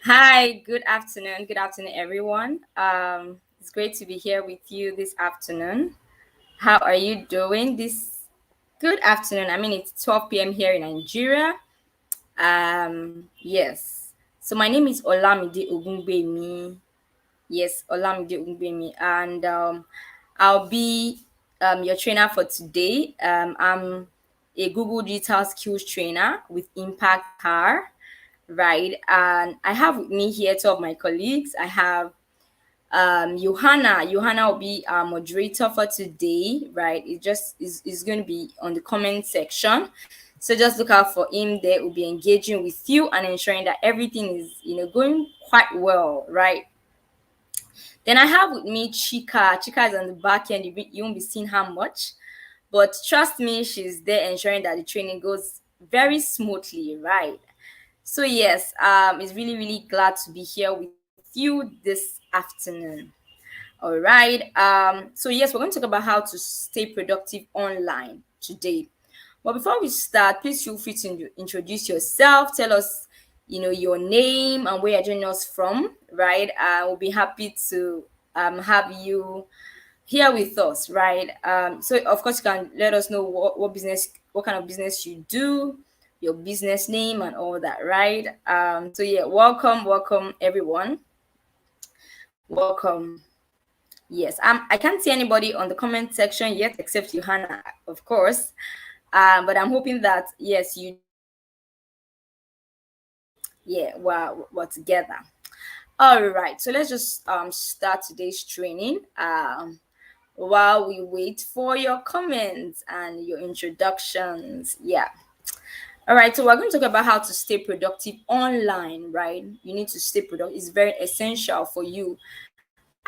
Hi, good afternoon. Good afternoon, everyone. It's great to be here with you this afternoon. How are you doing this good afternoon? I mean, it's 12 p.m. here in Nigeria. Yes. So my name is Olamide Ogungbemi. Yes, Olamide Ogungbemi, and I'll be your trainer for today. I'm a Google Digital Skills trainer with Impact Car, right? And I have with me here two of my colleagues. I have Johanna. Johanna will be our moderator for today, right? It just is going to be on the comment section. So just look out for him there. We'll be engaging with you and ensuring that everything is, going quite well, right? Then I have with me Chika. Chika is on the back end. You won't be seeing her much. But trust me, she's there ensuring that the training goes very smoothly, right? So yes, it's really, really glad to be here with you this afternoon. All right. So yes, we're going to talk about how to stay productive online today. But before we start, please feel free to introduce yourself. Tell us, your name and where you're joining us from. Right. We'll be happy to have you here with us. Right. So of course you can let us know what kind of business you do, your business name, and all that. Right. So yeah, welcome everyone. Welcome. Yes, I can't see anybody on the comment section yet except Johanna, of course. But I'm hoping that yes, you yeah, we're together. All right, so let's just start today's training. While we wait for your comments and your introductions. Yeah. All right, so we're going to talk about how to stay productive online, right? You need to stay productive. It's very essential for you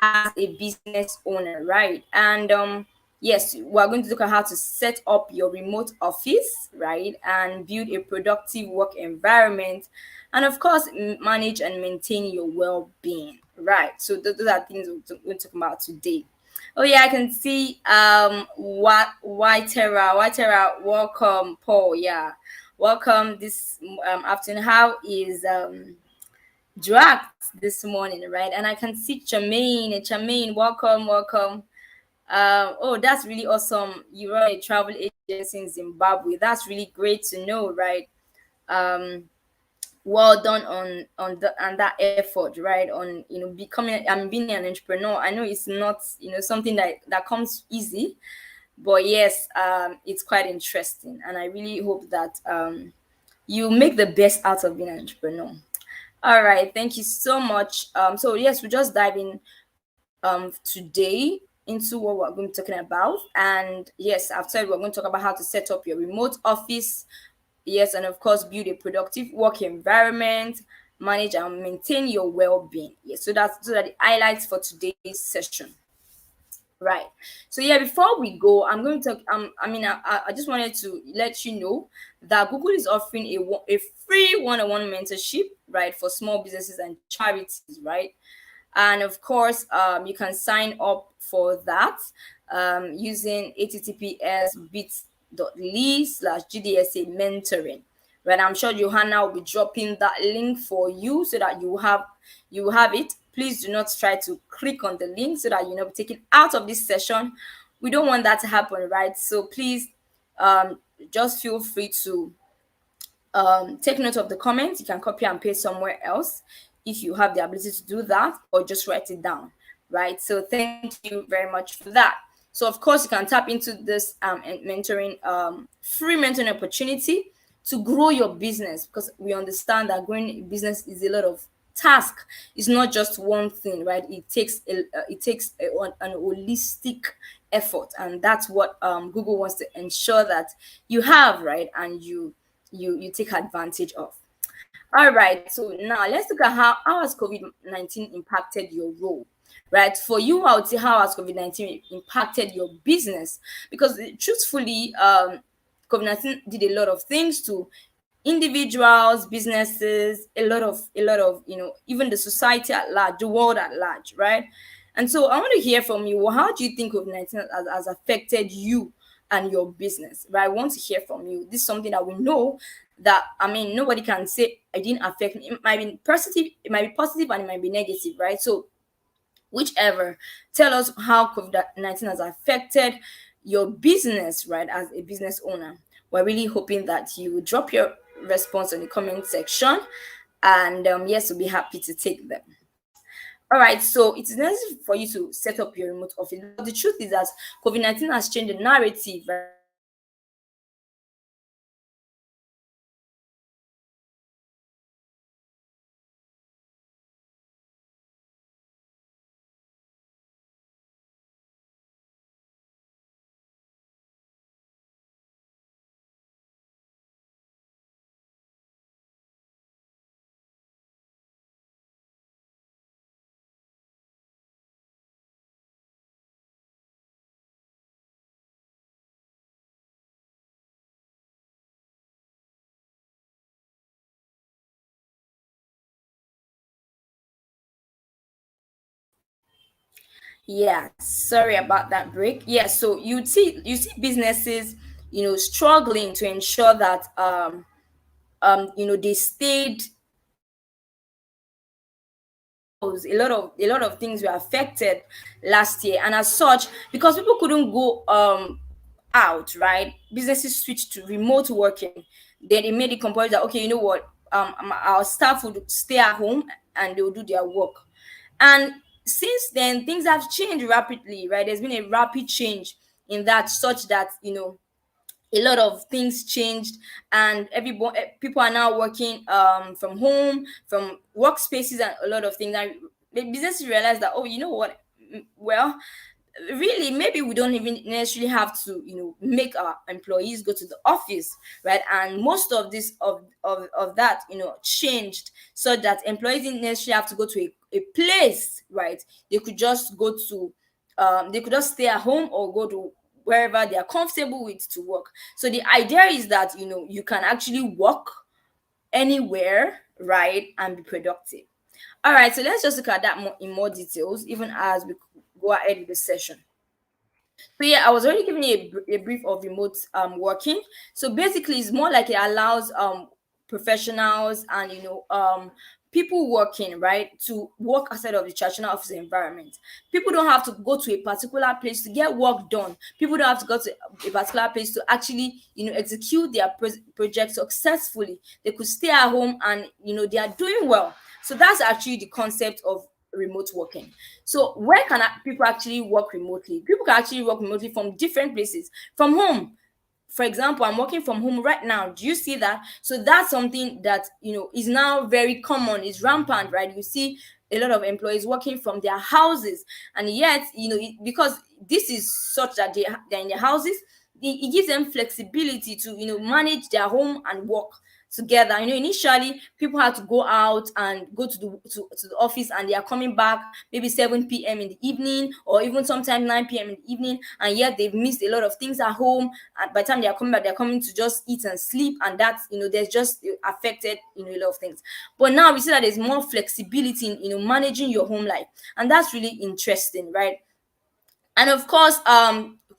as a business owner, right? And yes, we're going to look at how to set up your remote office, right? And build a productive work environment. And of course, manage and maintain your well-being, right? So those are things we're talking about today. Oh yeah, I can see what Whitera, welcome, Paul. Yeah. Welcome this afternoon. How is dragged this morning, right? And I can see Charmaine. Charmaine, welcome. Oh, that's really awesome. You run a travel agency in Zimbabwe. That's really great to know, right? Um, well done on that effort, right? On becoming and being an entrepreneur. I know it's not something that comes easy, but yes, it's quite interesting, and I really hope that you make the best out of being an entrepreneur. All right, thank you so much. So yes, we just dive in today into what we're going to be talking about. And yes, after we're going to talk about how to set up your remote office. Yes, and of course, build a productive work environment, manage and maintain your well-being. Yes, so those are the highlights for today's session. Right. So yeah, before we go, I'm going to talk. I just wanted to let you know that Google is offering a free one-on-one mentorship, right, for small businesses and charities, right. And of course, you can sign up for that using https://bit.ly/GDSA mentoring. Right, I'm sure Johanna will be dropping that link for you so that you have it. Please do not try to click on the link so that be taken out of this session. We don't want that to happen, right? So please just feel free to take note of the comments. You can copy and paste somewhere else if you have the ability to do that, or just write it down, right? So thank you very much for that. So of course you can tap into this mentoring free mentoring opportunity to grow your business, because we understand that growing a business is a lot of task. It's not just one thing, right? An holistic effort, and that's what Google wants to ensure that you have, right? And you take advantage of. All right, so now let's look at how has COVID-19 impacted your role, right? For you, I would say, how has COVID-19 impacted your business? Because truthfully, COVID-19 did a lot of things to individuals, businesses, a lot of even the society at large, the world at large, right? And so I want to hear from you. Well, how do you think COVID-19 has affected you and your business, right? I want to hear from you. This is something that we know that, I mean, nobody can say it didn't affect me. It might be positive, it might be positive, and it might be negative, right? So whichever, tell us how COVID-19 has affected your business, right, as a business owner. We're really hoping that you will drop your response in the comment section, and yes, we'll be happy to take them. All right, so it is necessary for you to set up your remote office. But the truth is that COVID-19 has changed the narrative, right? Yeah, sorry about that break. Yeah, so you see businesses, struggling to ensure that they stayed. A lot of things were affected last year, and as such, because people couldn't go out, right, businesses switched to remote working. Then they made it compulsory that, okay, you know what, our staff would stay at home and they will do their work. And since then, things have changed rapidly, right? There's been a rapid change in that, such that, a lot of things changed, and everybody, people are now working from home, from workspaces, and a lot of things. And the businesses realize that, oh, you know what, well, really, maybe we don't even necessarily have to, make our employees go to the office, right? And most of this of that, changed, so that employees didn't necessarily have to go to a place, right? They could just go to they could just stay at home or go to wherever they are comfortable with to work. So the idea is that, you can actually work anywhere, right, and be productive. All right, so let's just look at that more in more details, even as we go ahead with the session. So yeah, I was already giving you a brief of remote working. So basically, it's more like it allows professionals and, people working, right, to work outside of the traditional office environment. People don't have to go to a particular place to get work done. People don't have to go to a particular place to actually, execute their project successfully. They could stay at home and, they are doing well. So that's actually the concept of remote working. So where can people actually work remotely? People can actually work remotely from different places, from home. For example, I'm working from home right now. Do you see that? So that's something that, is now very common, is rampant, right? You see a lot of employees working from their houses, and yet, because this is such that they're in their houses, it gives them flexibility to, manage their home and work together. Initially people had to go out and go to the office, and they are coming back maybe 7 p.m. in the evening, or even sometimes 9 p.m. in the evening, and yet they've missed a lot of things at home. And by the time they are coming back, they're coming to just eat and sleep, and that's, there's just affected, a lot of things. But now we see that there's more flexibility in, managing your home life, and that's really interesting, right? And of course,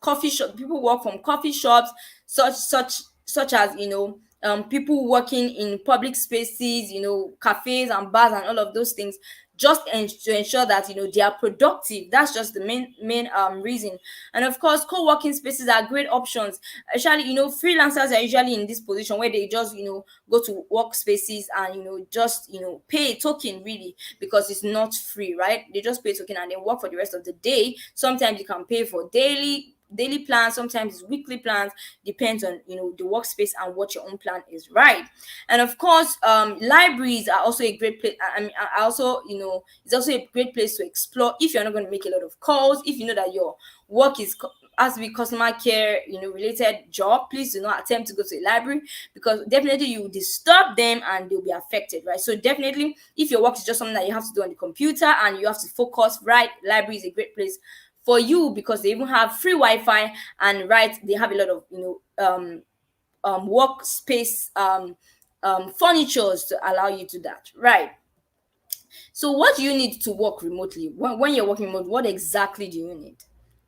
coffee shop people work from coffee shops, such as, people working in public spaces, cafes and bars and all of those things, just to ensure that, they are productive. That's just the main reason. And of course, co-working spaces are great options. Actually, freelancers are usually in this position where they just, go to workspaces and, just, pay a token, really, because it's not free, right? They just pay a token and then work for the rest of the day. Sometimes you can pay for daily plans, sometimes it's weekly plans, depends on, the workspace and what your own plan is, right? And of course, libraries are also a great place. I mean, I also, it's also a great place to explore if you're not going to make a lot of calls. If you know that your work has to be customer care, related job, please do not attempt to go to a library, because definitely you will disturb them and they'll be affected, right? So definitely, if your work is just something that you have to do on the computer and you have to focus, right, library is a great place for you, because they even have free Wi-Fi, and right, they have a lot of, workspace furnitures to allow you to that, right? So what do you need to work remotely? When you're working remote, what exactly do you need?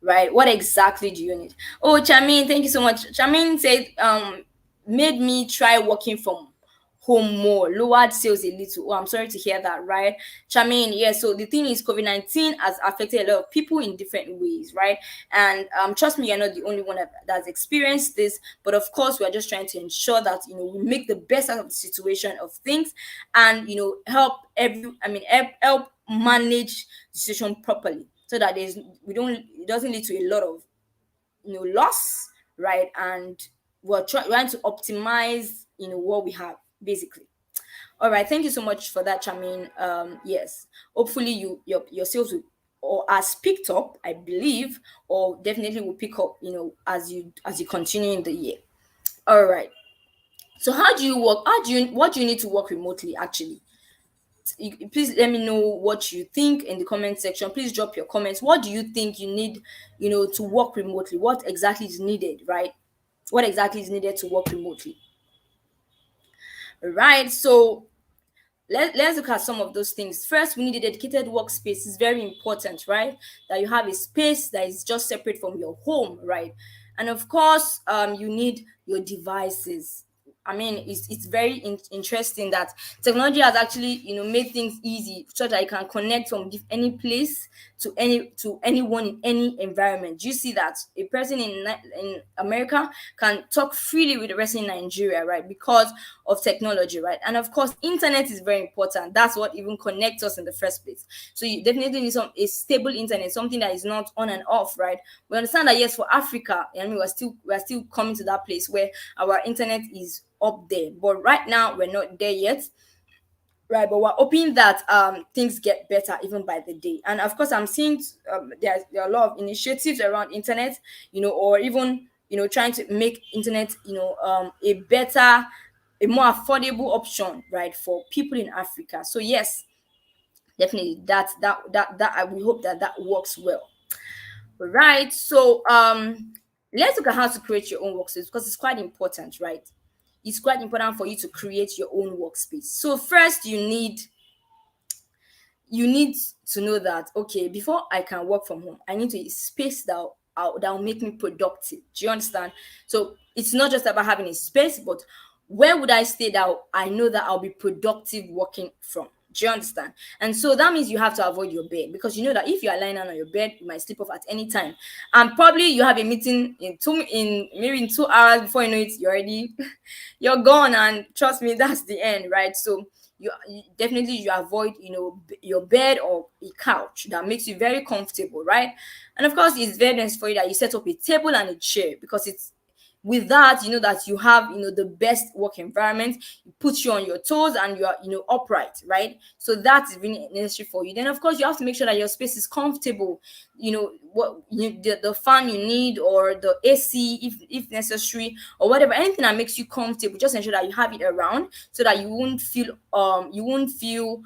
Right? What exactly do you need? Oh, Chamin, thank you so much. Chamin said made me try working from home more, lowered sales a little. Oh, I'm sorry to hear that, right? Charmaine, yeah. So the thing is, COVID-19 has affected a lot of people in different ways, right? And trust me, you're not the only one that's experienced this. But of course, we are just trying to ensure that we make the best out of the situation of things, and help help manage the situation properly, so that we don't it doesn't lead to a lot of loss, right? And we're trying to optimize what we have, basically. All right, thank you so much for that, Charmaine. Yes, hopefully your sales will or has picked up, I believe, or definitely will pick up, as you continue in the year. All right. So how do you work? What do you need to work remotely actually? Please let me know what you think in the comment section. Please drop your comments. What do you think you need, to work remotely? What exactly is needed, right? What exactly is needed to work remotely? Right. So let's look at some of those things. First, we need a dedicated workspace. It's very important, right? That you have a space that is just separate from your home, right? And of course, you need your devices. I mean, it's very interesting that technology has actually, made things easy so that you can connect from any place to anyone in any environment. Do you see that a person in America can talk freely with the person in Nigeria, right? Because of technology, right? And of course, internet is very important. That's what even connects us in the first place. So you definitely need a stable internet, something that is not on and off, right? We understand that yes, for Africa, I mean, we're still coming to that place where our internet is up there, but right now we're not there yet, right? But we're hoping that things get better even by the day. And of course, I'm seeing there are a lot of initiatives around internet, or even trying to make internet a better, a more affordable option, right, for people in Africa. So yes, definitely we hope that that works well. Right. So let's look at how to create your own workspace, because it's quite important, right? It's quite important for you to create your own workspace. So first you need to know that, okay, before I can work from home, I need to a space that will make me productive. Do you understand? So it's not just about having a space, but where would I stay that I know that I'll be productive working from? Do you understand? And so that means you have to avoid your bed, because you know that if you are lying down on your bed, you might sleep off at any time. And probably you have a meeting maybe in 2 hours. Before you know it, you're already you're gone. And trust me, that's the end, right? So you definitely you avoid your bed or a couch that makes you very comfortable, right? And of course, it's very necessary that you set up a table and a chair, because it's with that, that you have the best work environment. It puts you on your toes and you are upright, right? So that's really necessary for you. Then of course you have to make sure that your space is comfortable. The fan you need, or the AC if necessary, or whatever, anything that makes you comfortable. Just ensure that you have it around, so that you won't feel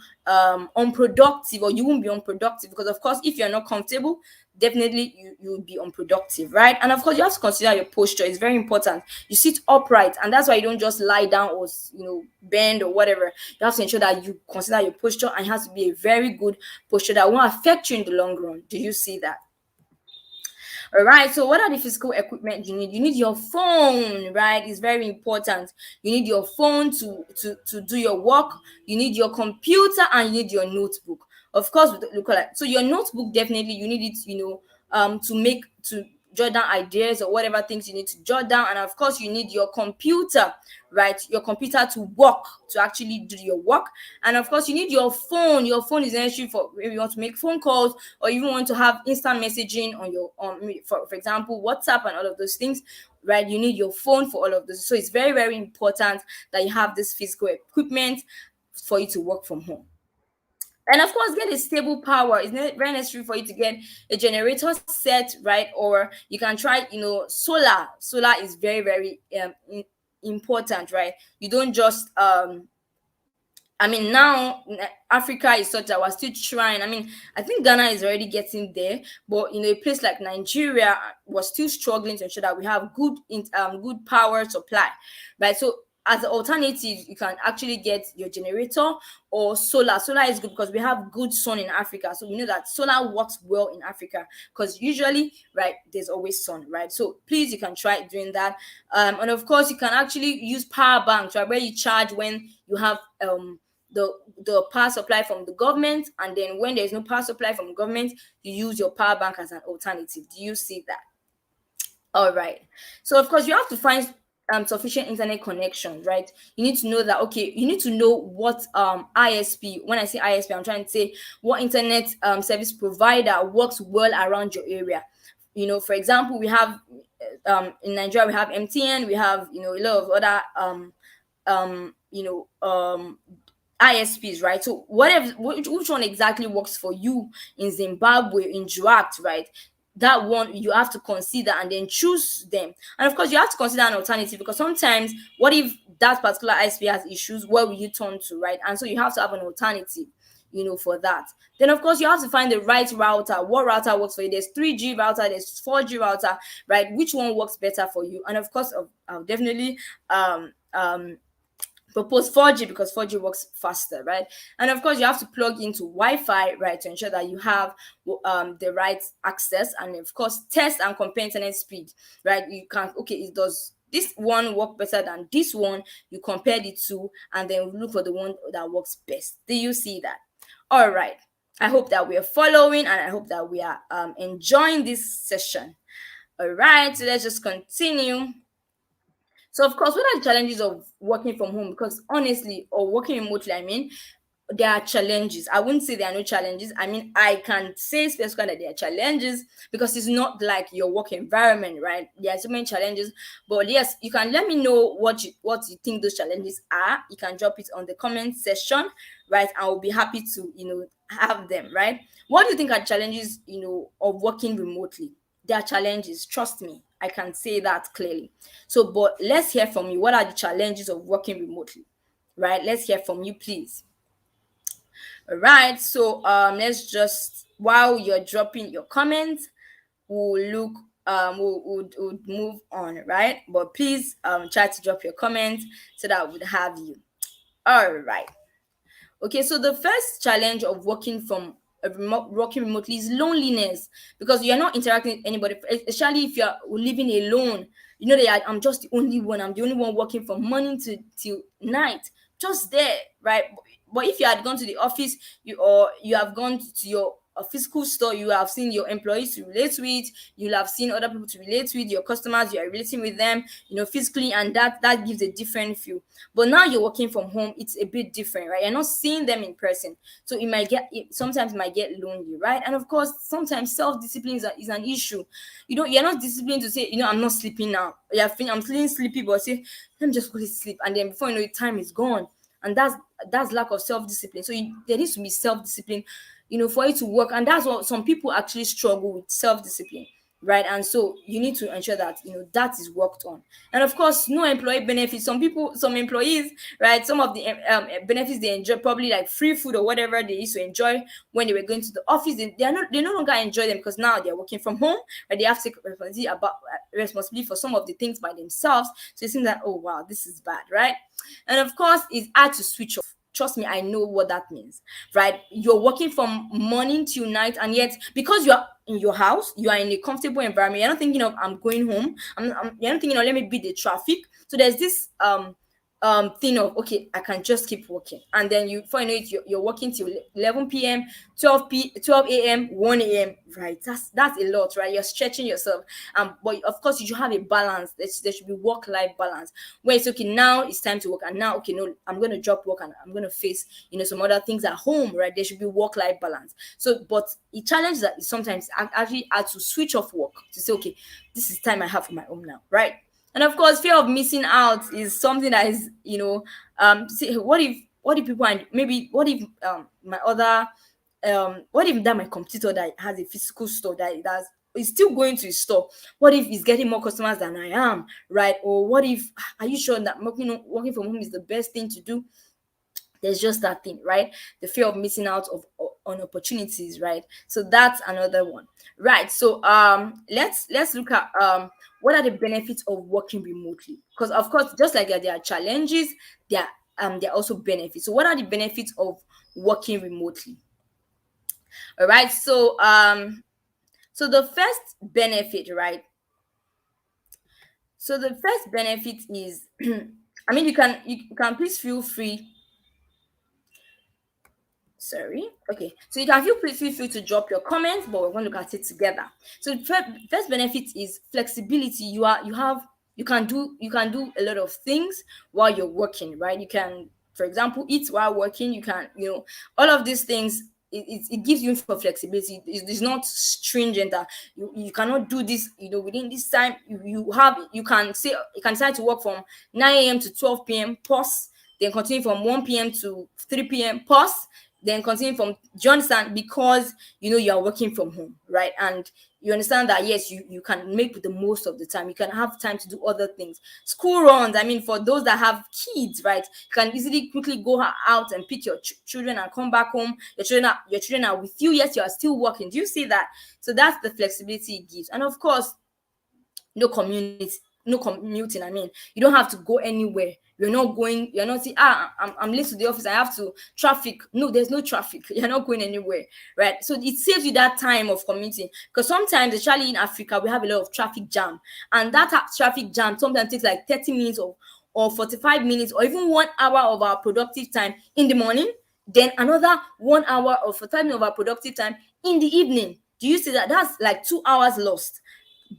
unproductive, or you won't be unproductive, because of course if you're not comfortable, definitely you'll be unproductive, right? And of course you have to consider your posture. It's very important. You sit upright, and that's why you don't just lie down or bend or whatever. You have to ensure that you consider your posture, and it has to be a very good posture that won't affect you in the long run. Do you see that? All right. So, what are the physical equipment you need? You need your phone, right? It's very important. You need your phone to do your work. You need your computer, and you need your notebook. Of course, look at that. So, your notebook, definitely you need it. To jot down ideas or whatever things you need to jot down. And of course, you need your computer, right? Your computer to work, to actually do your work. And of course, you need your phone. Your phone is necessary for if you want to make phone calls, or even want to have instant messaging on your for example, WhatsApp and all of those things, right? You need your phone for all of this. So it's very, very important that you have this physical equipment for you to work from home. And of course, get a stable power. It's very necessary for you to get a generator set, right? Or you can try, solar. Solar is very, very important, right? You don't just I mean, now Africa is such that we're still trying. I mean, I think Ghana is already getting there, but a place like Nigeria, we're still struggling to ensure that we have good power supply, right? So as an alternative, you can actually get your generator or solar. Solar is good because we have good sun in Africa, so we know that solar works well in Africa because usually, right, there's always sun, right? So please, you can try doing that. And of course, you can actually use power banks, right, where you charge when you have the power supply from the government, and then when there's no power supply from government, you use your power bank as an alternative. Do you see that? All right. So of course you have to find sufficient internet connection, right? You need to know that, okay, you need to know what ISP. When I say ISP, I'm trying to say what internet service provider works well around your area. For example, we have in Nigeria we have MTN, we have a lot of other ISPs, right? So whatever, which one exactly works for you in Zimbabwe, in Juat, right? That one you have to consider and then choose them. And of course, you have to consider an alternative, because sometimes, what if that particular ISP has issues? Where will you turn to, right? And so you have to have an alternative, for that. Then of course you have to find the right router. What router works for you? There's 3G router, there's 4G router, right? Which one works better for you? And of course, I'll definitely propose 4G, because 4G works faster, right? And of course, you have to plug into Wi-Fi, right, to ensure that you have the right access. And of course, test and compare internet speed, right? You can, okay, it does this one work better than this one? You compare the two, and then look for the one that works best. Do you see that? All right. I hope that we are following, and I hope that we are enjoying this session. All right, so let's just continue. So of course, what are the challenges of working from home? Because honestly, or working remotely, I mean, there are challenges. I wouldn't say there are no challenges. I mean, I can say specifically that there are challenges, because it's not like your work environment, right? There are so many challenges. But yes, you can let me know what you think those challenges are. You can drop it on the comment section, right? I will be happy to have them, right? What do you think are challenges of working remotely? There are challenges, trust me. I can say that clearly. So, but let's hear from you. What are the challenges of working remotely? Right? Let's hear from you, please. All right. So, let's just, while you're dropping your comments, we'll look, we'll move on, right? But please, try to drop your comments so that I would have you. All right. Okay, so the first challenge of working remotely is loneliness, because you're not interacting with anybody, especially if you're living alone. You know that I'm just the only one. I'm the only one working from morning to till night, just there, right? But if you had gone to the office, you have gone to your a physical store, you have seen your employees to relate with, you'll have seen other people to relate with, your customers, you are relating with them, physically, and that gives a different feel. But now you're working from home, it's a bit different, right? You're not seeing them in person. So sometimes might get lonely, right? And of course, sometimes self-discipline is an issue. You're not disciplined to say, I'm not sleeping now. I'm feeling sleepy, but say, let me just go to sleep. And then before you know it, time is gone. And that's lack of self-discipline. So there needs to be self-discipline, for it to work. And that's what some people actually struggle with, self-discipline, right? And so you need to ensure that that is worked on. And of course, no employee benefits. Some employees, right, some of the benefits they enjoy, probably like free food or whatever they used to enjoy when they were going to the office, they no longer enjoy them, because now they're working from home, and they have to take responsibility for some of the things by themselves. So it seems that, oh wow, this is bad, right? And of course, it's hard to switch off. Trust me, I know what that means, right? You're working from morning till night, and yet because you're in your house, you are in a comfortable environment. You're not thinking of I'm going home. You're not thinking of let me beat the traffic. So there's this thing of, okay, I can just keep working, and then before you know it, you're working till 11 p.m, 12 a.m, 1 a.m, right? That's a lot, right? You're stretching yourself. But of course you should have a balance. There should be work-life balance, where it's okay, now it's time to work, and now, okay, no, I'm going to drop work and I'm going to face some other things at home, right? There should be work-life balance. So, but the challenge that is sometimes actually hard to switch off work, to say, okay, this is time I have for my own now, right? And of course, fear of missing out is something that is, say, what if people, and maybe what if my other, what if that my competitor that has a physical store that is still going to his store, what if he's getting more customers than I am, right? Or what if, are you sure that working from home is the best thing to do? There's just that thing, right? The fear of missing out on opportunities, right? So that's another one, right? So let's look at what are the benefits of working remotely, because of course, just like there are challenges, there are also benefits. So what are the benefits of working remotely? All right, so the first benefit, right? So the first benefit is I mean, you can please feel free. Sorry. Okay. So you can feel free to drop your comments, but we're going to look at it together. So the first benefit is flexibility. You can do a lot of things while you're working, right? You can, for example, eat while working. You can, all of these things. It gives you for flexibility. It's not stringent that you cannot do this, within this time. You can decide to work from 9 a.m. to 12 p.m. Pause, then continue from 1 p.m. to 3 p.m. Pause, then continue from, do you understand? Because you are working from home, right? And you understand that yes, you can make the most of the time. You can have time to do other things. School runs, I mean, for those that have kids, right? You can easily quickly go out and pick your children and come back home. Your children are with you. Yes, you are still working. Do you see that? So that's the flexibility it gives. And of course, no community, no commuting. I mean, you don't have to go anywhere. You're not saying, I'm late to the office, I have to traffic. No, there's no traffic. You're not going anywhere, right? So it saves you that time of commuting, because sometimes, especially in Africa, we have a lot of traffic jam, and that traffic jam sometimes takes like 30 minutes or 45 minutes, or even 1 hour of our productive time in the morning, then another 1 hour or 45 minutes of our productive time in the evening. Do you see that? That's like 2 hours lost.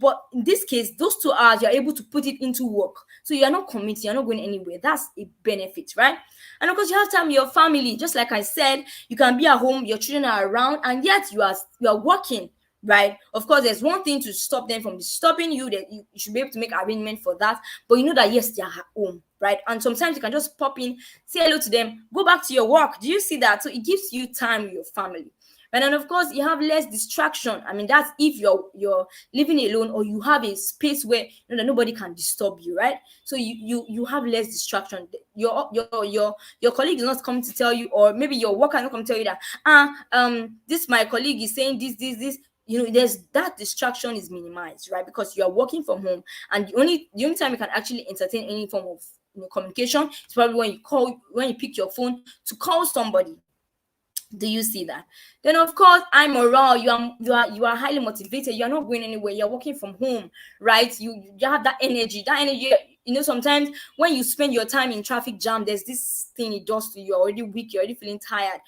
But in this case, those 2 hours, you're able to put it into work. So you're not committing, you're not going anywhere. That's a benefit, right? And of course, you have time with your family. Just like I said, you can be at home, your children are around, and yet you are working, right? Of course, there's one thing to stop them from disturbing you, that you should be able to make arrangement for that. But you know that yes, they are at home, right? And sometimes you can just pop in, say hello to them, go back to your work. Do you see that? So it gives you time with your family. And then of course you have less distraction. I mean, that's if you're living alone, or you have a space where that nobody can disturb you, right? So you have less distraction. Your colleague is not coming to tell you, or maybe your worker is not coming to tell you that this my colleague is saying this. There's that distraction is minimized, right? Because you are working from home, and the only time you can actually entertain any form of communication is probably when you pick your phone to call somebody. Do you see that? Then of course, I'm morale. You are highly motivated. You're not going anywhere. You're working from home, right? You have that energy. That energy. Sometimes when you spend your time in traffic jam, there's this thing it does to you. You're already weak. You're already feeling tired.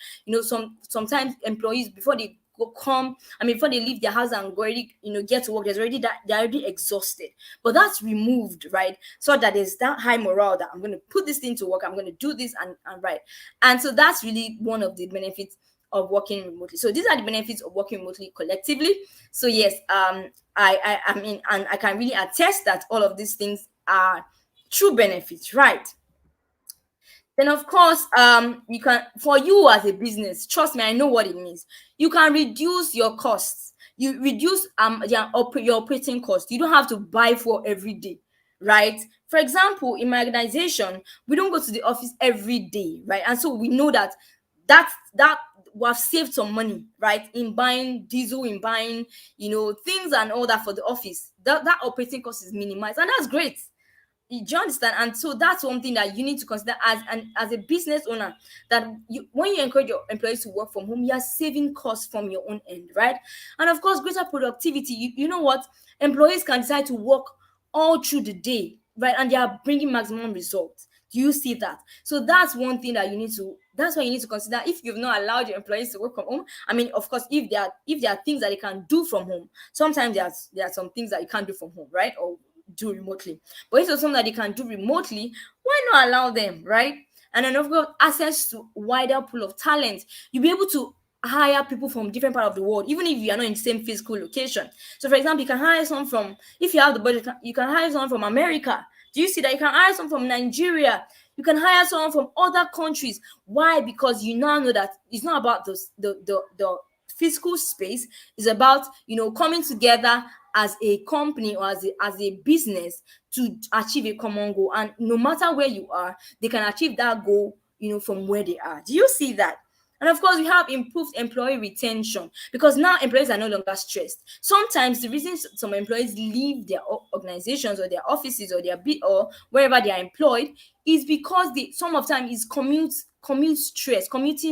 Sometimes employees, before they before they leave their house and go already, get to work, they're already exhausted. But that's removed, right? So that there's that high morale that I'm going to put this thing to work. I'm going to do this and right. And so that's really one of the benefits of working remotely. So these are the benefits of working remotely collectively. So yes, I mean, and I can really attest that all of these things are true benefits, right? Then of course, you can, for you as a business, trust me, I know what it means. You can reduce your costs. You reduce your operating costs. You don't have to buy for every day, right? For example, in my organization, we don't go to the office every day, right? And so we know that we have saved some money, right, in buying diesel, in buying things and all that for the office. That operating cost is minimized, and that's great. Do you understand? And so that's one thing that you need to consider as a business owner, that when you encourage your employees to work from home, you are saving costs from your own end, right? And of course, greater productivity. You know what? Employees can decide to work all through the day, right? And they are bringing maximum results. Do you see that? So that's one thing that that's why you need to consider, if you've not allowed your employees to work from home. I mean, of course, if there are things that they can do from home, sometimes there are some things that you can't do from home, right? Or do remotely. But if it's something that they can do remotely, why not allow them, right? And then of course, access to wider pool of talent. You'll be able to hire people from different part of the world, even if you are not in the same physical location. So for example, you can hire someone from, if you have the budget, you can hire someone from America. Do you see that? You can hire someone from Nigeria. You can hire someone from other countries. Why? Because you now know that it's not about the physical space. It's about coming together as a company, or as a business, to achieve a common goal. And no matter where you are, they can achieve that goal from where they are. Do you see that? And of course, we have improved employee retention because now employees are no longer stressed. Sometimes the reason some employees leave their organizations or their offices or or wherever they are employed is because some of time is commuting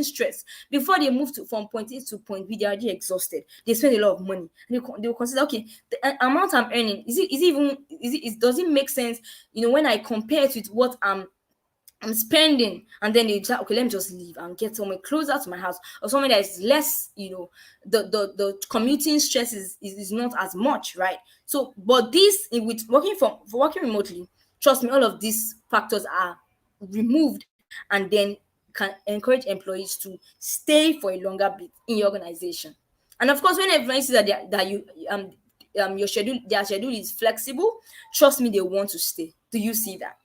stress. Before they move from point A to point B, they are already exhausted. They spend a lot of money. They will consider, okay, the amount I'm earning, does it make sense? When I compare it with what I'm spending, and then they just, okay, let me just leave and get somewhere closer to my house or somewhere that is less, the commuting stress is not as much, right? So, but this with working remotely, trust me, all of these factors are removed, and then can encourage employees to stay for a longer bit in your organization. And of course, when everyone sees that you your schedule their schedule is flexible, trust me, they want to stay. Do you see that?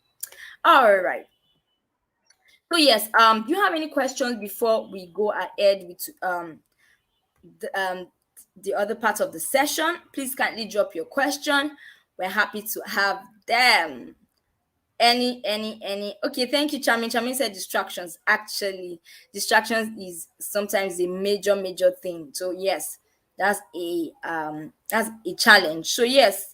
All right. So yes, do you have any questions before we go ahead with the, um the other part of the session? Please kindly drop your question. We're happy to have them. Any. Okay, thank you, Charmin. Charmin said distractions. Actually, distractions is sometimes a major thing. So yes, that's a challenge. So yes,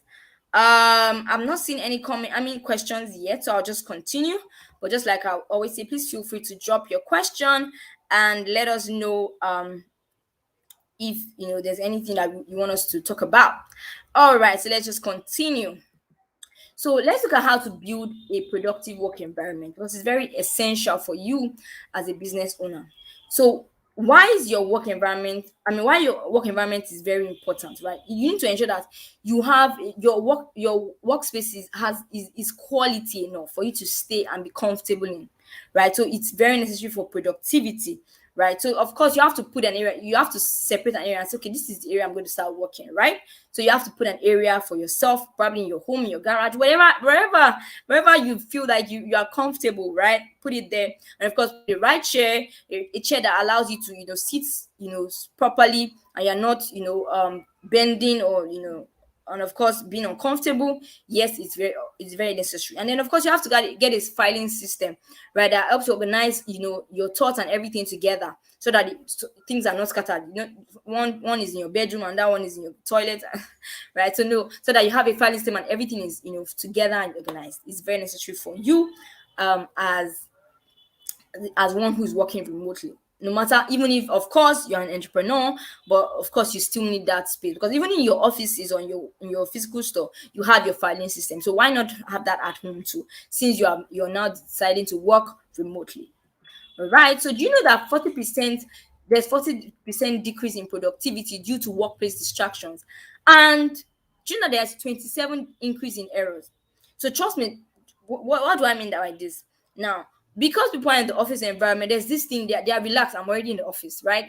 I'm not seeing any comment. I mean questions yet. So I'll just continue. But just like I always say, please feel free to drop your question and let us know if there's anything that you want us to talk about. All right, so let's just continue. So let's look at how to build a productive work environment because it's very essential for you as a business owner. So why is your work environment? I mean, why your work environment is very important, right? You need to ensure that you have your workspace is quality enough for you to stay and be comfortable in, right? So it's very necessary for productivity, right? So of course you have to put an area, you have to separate an area and say, okay, this is the area I'm going to start working, right? So you have to put an area for yourself, probably in your home, in your garage, wherever you feel like you are comfortable, right? Put it there. And of course, the right chair, a chair that allows you to, sit, properly, and you're not, bending or, and of course being uncomfortable. Yes, it's very necessary. And then of course you have to get a filing system, right, that helps you organize your thoughts and everything together so that things are not scattered. One is in your bedroom and that one is in your toilet. Right? So that you have a filing system and everything is together and organized. It's very necessary for you, as one who's working remotely. No matter, even if of course you're an entrepreneur, but of course you still need that space, because even in your offices or in your physical store, you have your filing system. So why not have that at home too, since you're now deciding to work remotely? All right. So do you know that 40% there's 40% decrease in productivity due to workplace distractions, and do you know there's 27 increase in errors? So trust me, what do I mean by this? Now, because people are in the office environment, there's this thing, they are relaxed. I'm already in the office, right?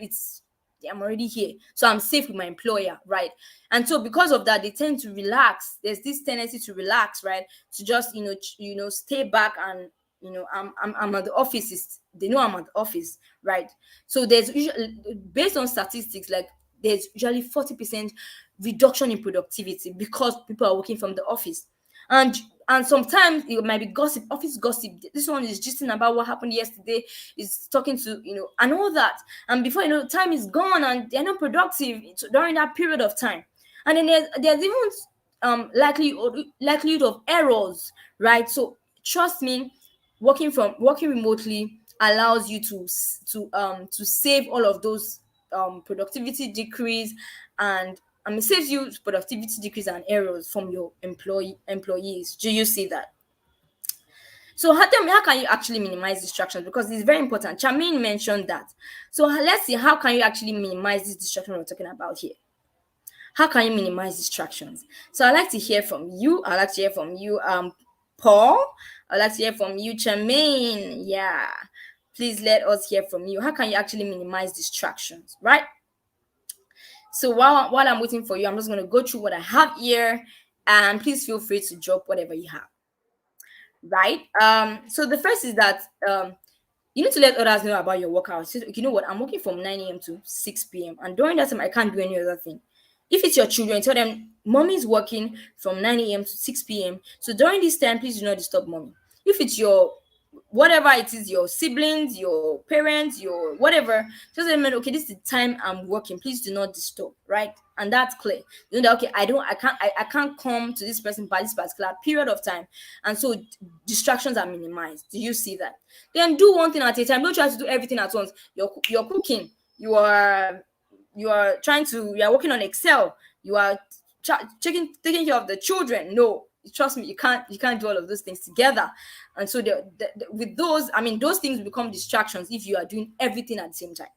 I'm already here, so I'm safe with my employer, right? And so because of that, they tend to relax. There's this tendency to relax, right? To just stay back and I'm at the office. They know I'm at the office, right? So there's usually, based on statistics, like there's usually 40% reduction in productivity because people are working from the office. And sometimes it might be gossip, office gossip. This one is gisting about what happened yesterday, is talking to and all that. And before time is gone and they're not productive during that period of time. And then there's even likelihood of errors, right? So trust me, working remotely allows you to save all of those productivity decrease, and it saves you productivity decrease and errors from your employees. Do you see that? So tell me, how can you actually minimize distractions? Because it's very important. Charmaine mentioned that. So let's see, how can you actually minimize this distraction we're talking about here? How can you minimize distractions? So I'd like to hear from you. Paul. I'd like to hear from you, Charmaine. Yeah. Please let us hear from you. How can you actually minimize distractions, right? So while I'm waiting for you, I'm just going to go through what I have here, and please feel free to drop whatever you have, right? So the first is that you need to let others know about your work hours. So, you know what? I'm working from 9 a.m. to 6 p.m. and during that time, I can't do any other thing. If it's your children, tell them mommy's working from 9 a.m. to 6 p.m. So during this time, please do not disturb mommy. If it's your whatever it is, your siblings, your parents, your whatever, just let them know, okay, this is the time I'm working, please do not disturb, right? And that's clear. You know that, okay, I can't come to this person by this particular period of time, and so distractions are minimized. Do you see that? Then do one thing at a time. Don't try to do everything at once. You're cooking, you are working on Excel, you are taking care of the children. No, trust me, you can't do all of those things together. And so with those, I mean, those things become distractions if you are doing everything at the same time,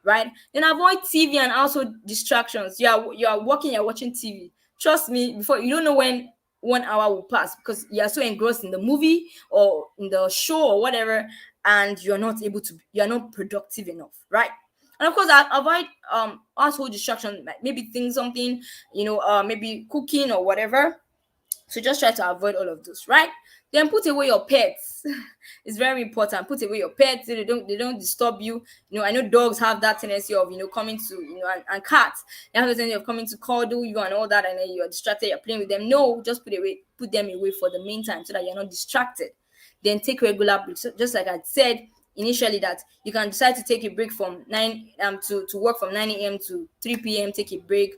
right? Then avoid TV and also distractions. You are working, you're watching TV. Trust me, before you don't know when 1 hour will pass, because you are so engrossed in the movie or in the show or whatever, and you're not productive enough, right? And of course, I avoid household distraction, like maybe think something, maybe cooking or whatever. So just try to avoid all of those, right? Then put away your pets. It's very important. Put away your pets so they don't disturb you. I know dogs have that tendency of coming to and cats, they have the tendency of coming to cuddle you and all that, and then you're distracted, you're playing with them. No, just put them away for the meantime so that you're not distracted. Then take regular breaks. So just like I said initially, that you can decide to take a break from 9 to work from 9 a.m. to 3 p.m. Take a break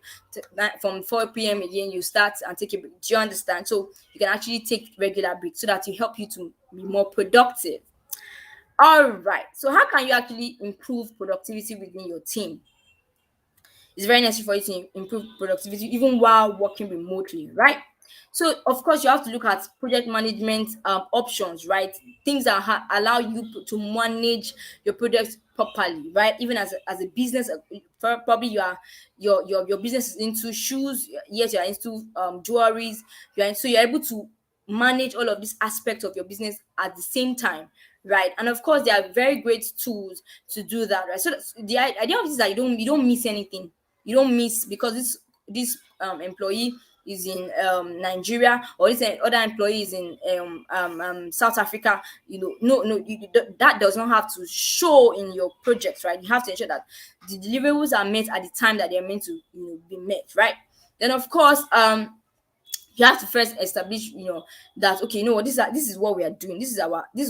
from 4 p.m. again, you start and take a break. Do you understand? So you can actually take regular breaks so that it help you to be more productive. All right, so how can you actually improve productivity within your team? It's very necessary for you to improve productivity even while working remotely, right? So, of course, you have to look at project management options, right? Things that allow you to manage your projects properly, right? Even as a business, probably your business is into shoes. Yes, you are into jewelries. You're able to manage all of these aspects of your business at the same time, right? And of course, there are very great tools to do that, right? So the idea of this is that you don't miss anything. You don't miss, because this employee is in Nigeria, or this other employee is in South Africa. No, that does not have to show in your project, right? You have to ensure that the deliverables are met at the time that they're meant to be met, right? Then of course, you have to first establish, that, okay, this is what we are doing. This is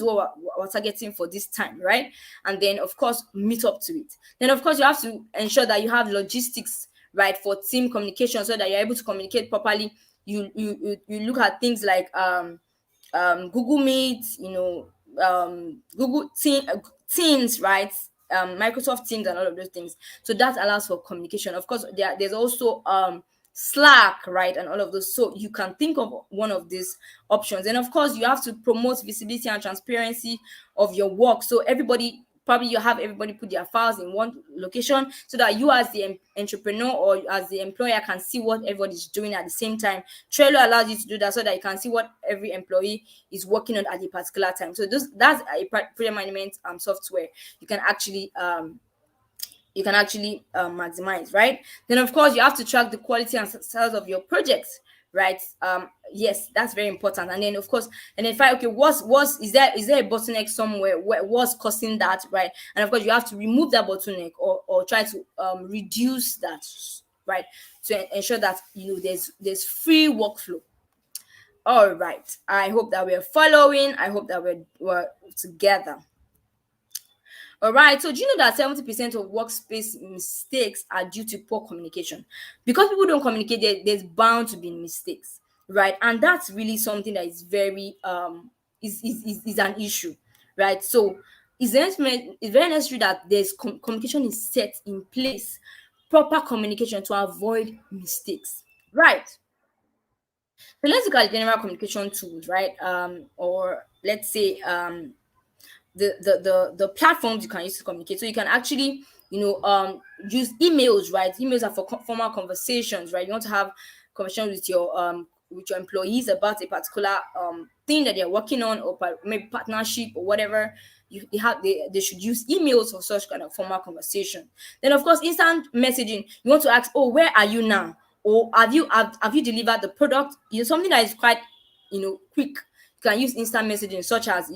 what we're targeting for this time, right? And then of course meet up to it. Then of course you have to ensure that you have logistics, right, for team communication, so that you're able to communicate properly. You look at things like Google Meet, Google Teams, right? Microsoft Teams and all of those things. So that allows for communication. Of course, there's also Slack, right, and all of those. So you can think of one of these options. And of course, you have to promote visibility and transparency of your work. So you have everybody put their files in one location, so that you as the entrepreneur or as the employer can see what everybody's doing at the same time. Trello allows you to do that, so that you can see what every employee is working on at a particular time. So that's a project management software you can actually maximize, right? Then of course you have to track the quality and success of your projects, right? Yes, that's very important. And then of course identify, okay, is there a bottleneck somewhere, what's causing that, right? And of course you have to remove that bottleneck, or try to reduce that, right, to ensure that there's free workflow. All right, I hope that we're following. I hope that we're together. All right. So do you know that 70% of workspace mistakes are due to poor communication? Because people don't communicate, there's bound to be mistakes, right? And that's really something that is very is an issue, right? So it's very necessary that there's communication is set in place, proper communication to avoid mistakes, right? So let's look at general communication tools, right? Or let's say the platforms you can use to communicate. So you can actually use emails, right? Emails are for formal conversations, right? You want to have conversations with your employees about a particular thing that they're working on, or maybe partnership or whatever. They should use emails for such kind of formal conversation. Then of course instant messaging, you want to ask, oh, where are you now, or have you delivered the product, something that is quite quick. You can use instant messaging, such as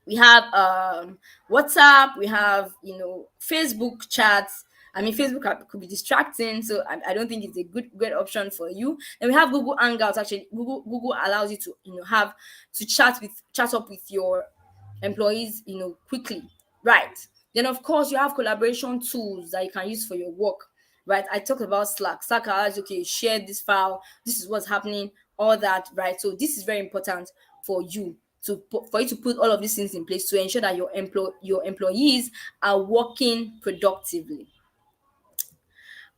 we have WhatsApp, we have Facebook chats, I mean, Facebook could be distracting, so I don't think it's a great option for you. Then we have Google Hangouts. Actually, Google allows you to have to chat up with your employees quickly, right? Then of course you have collaboration tools that you can use for your work, right? I talked about Slack allows, okay, share this file, this is what's happening, all that, right? So this is very important for you for you to put all of these things in place to ensure that your employees are working productively.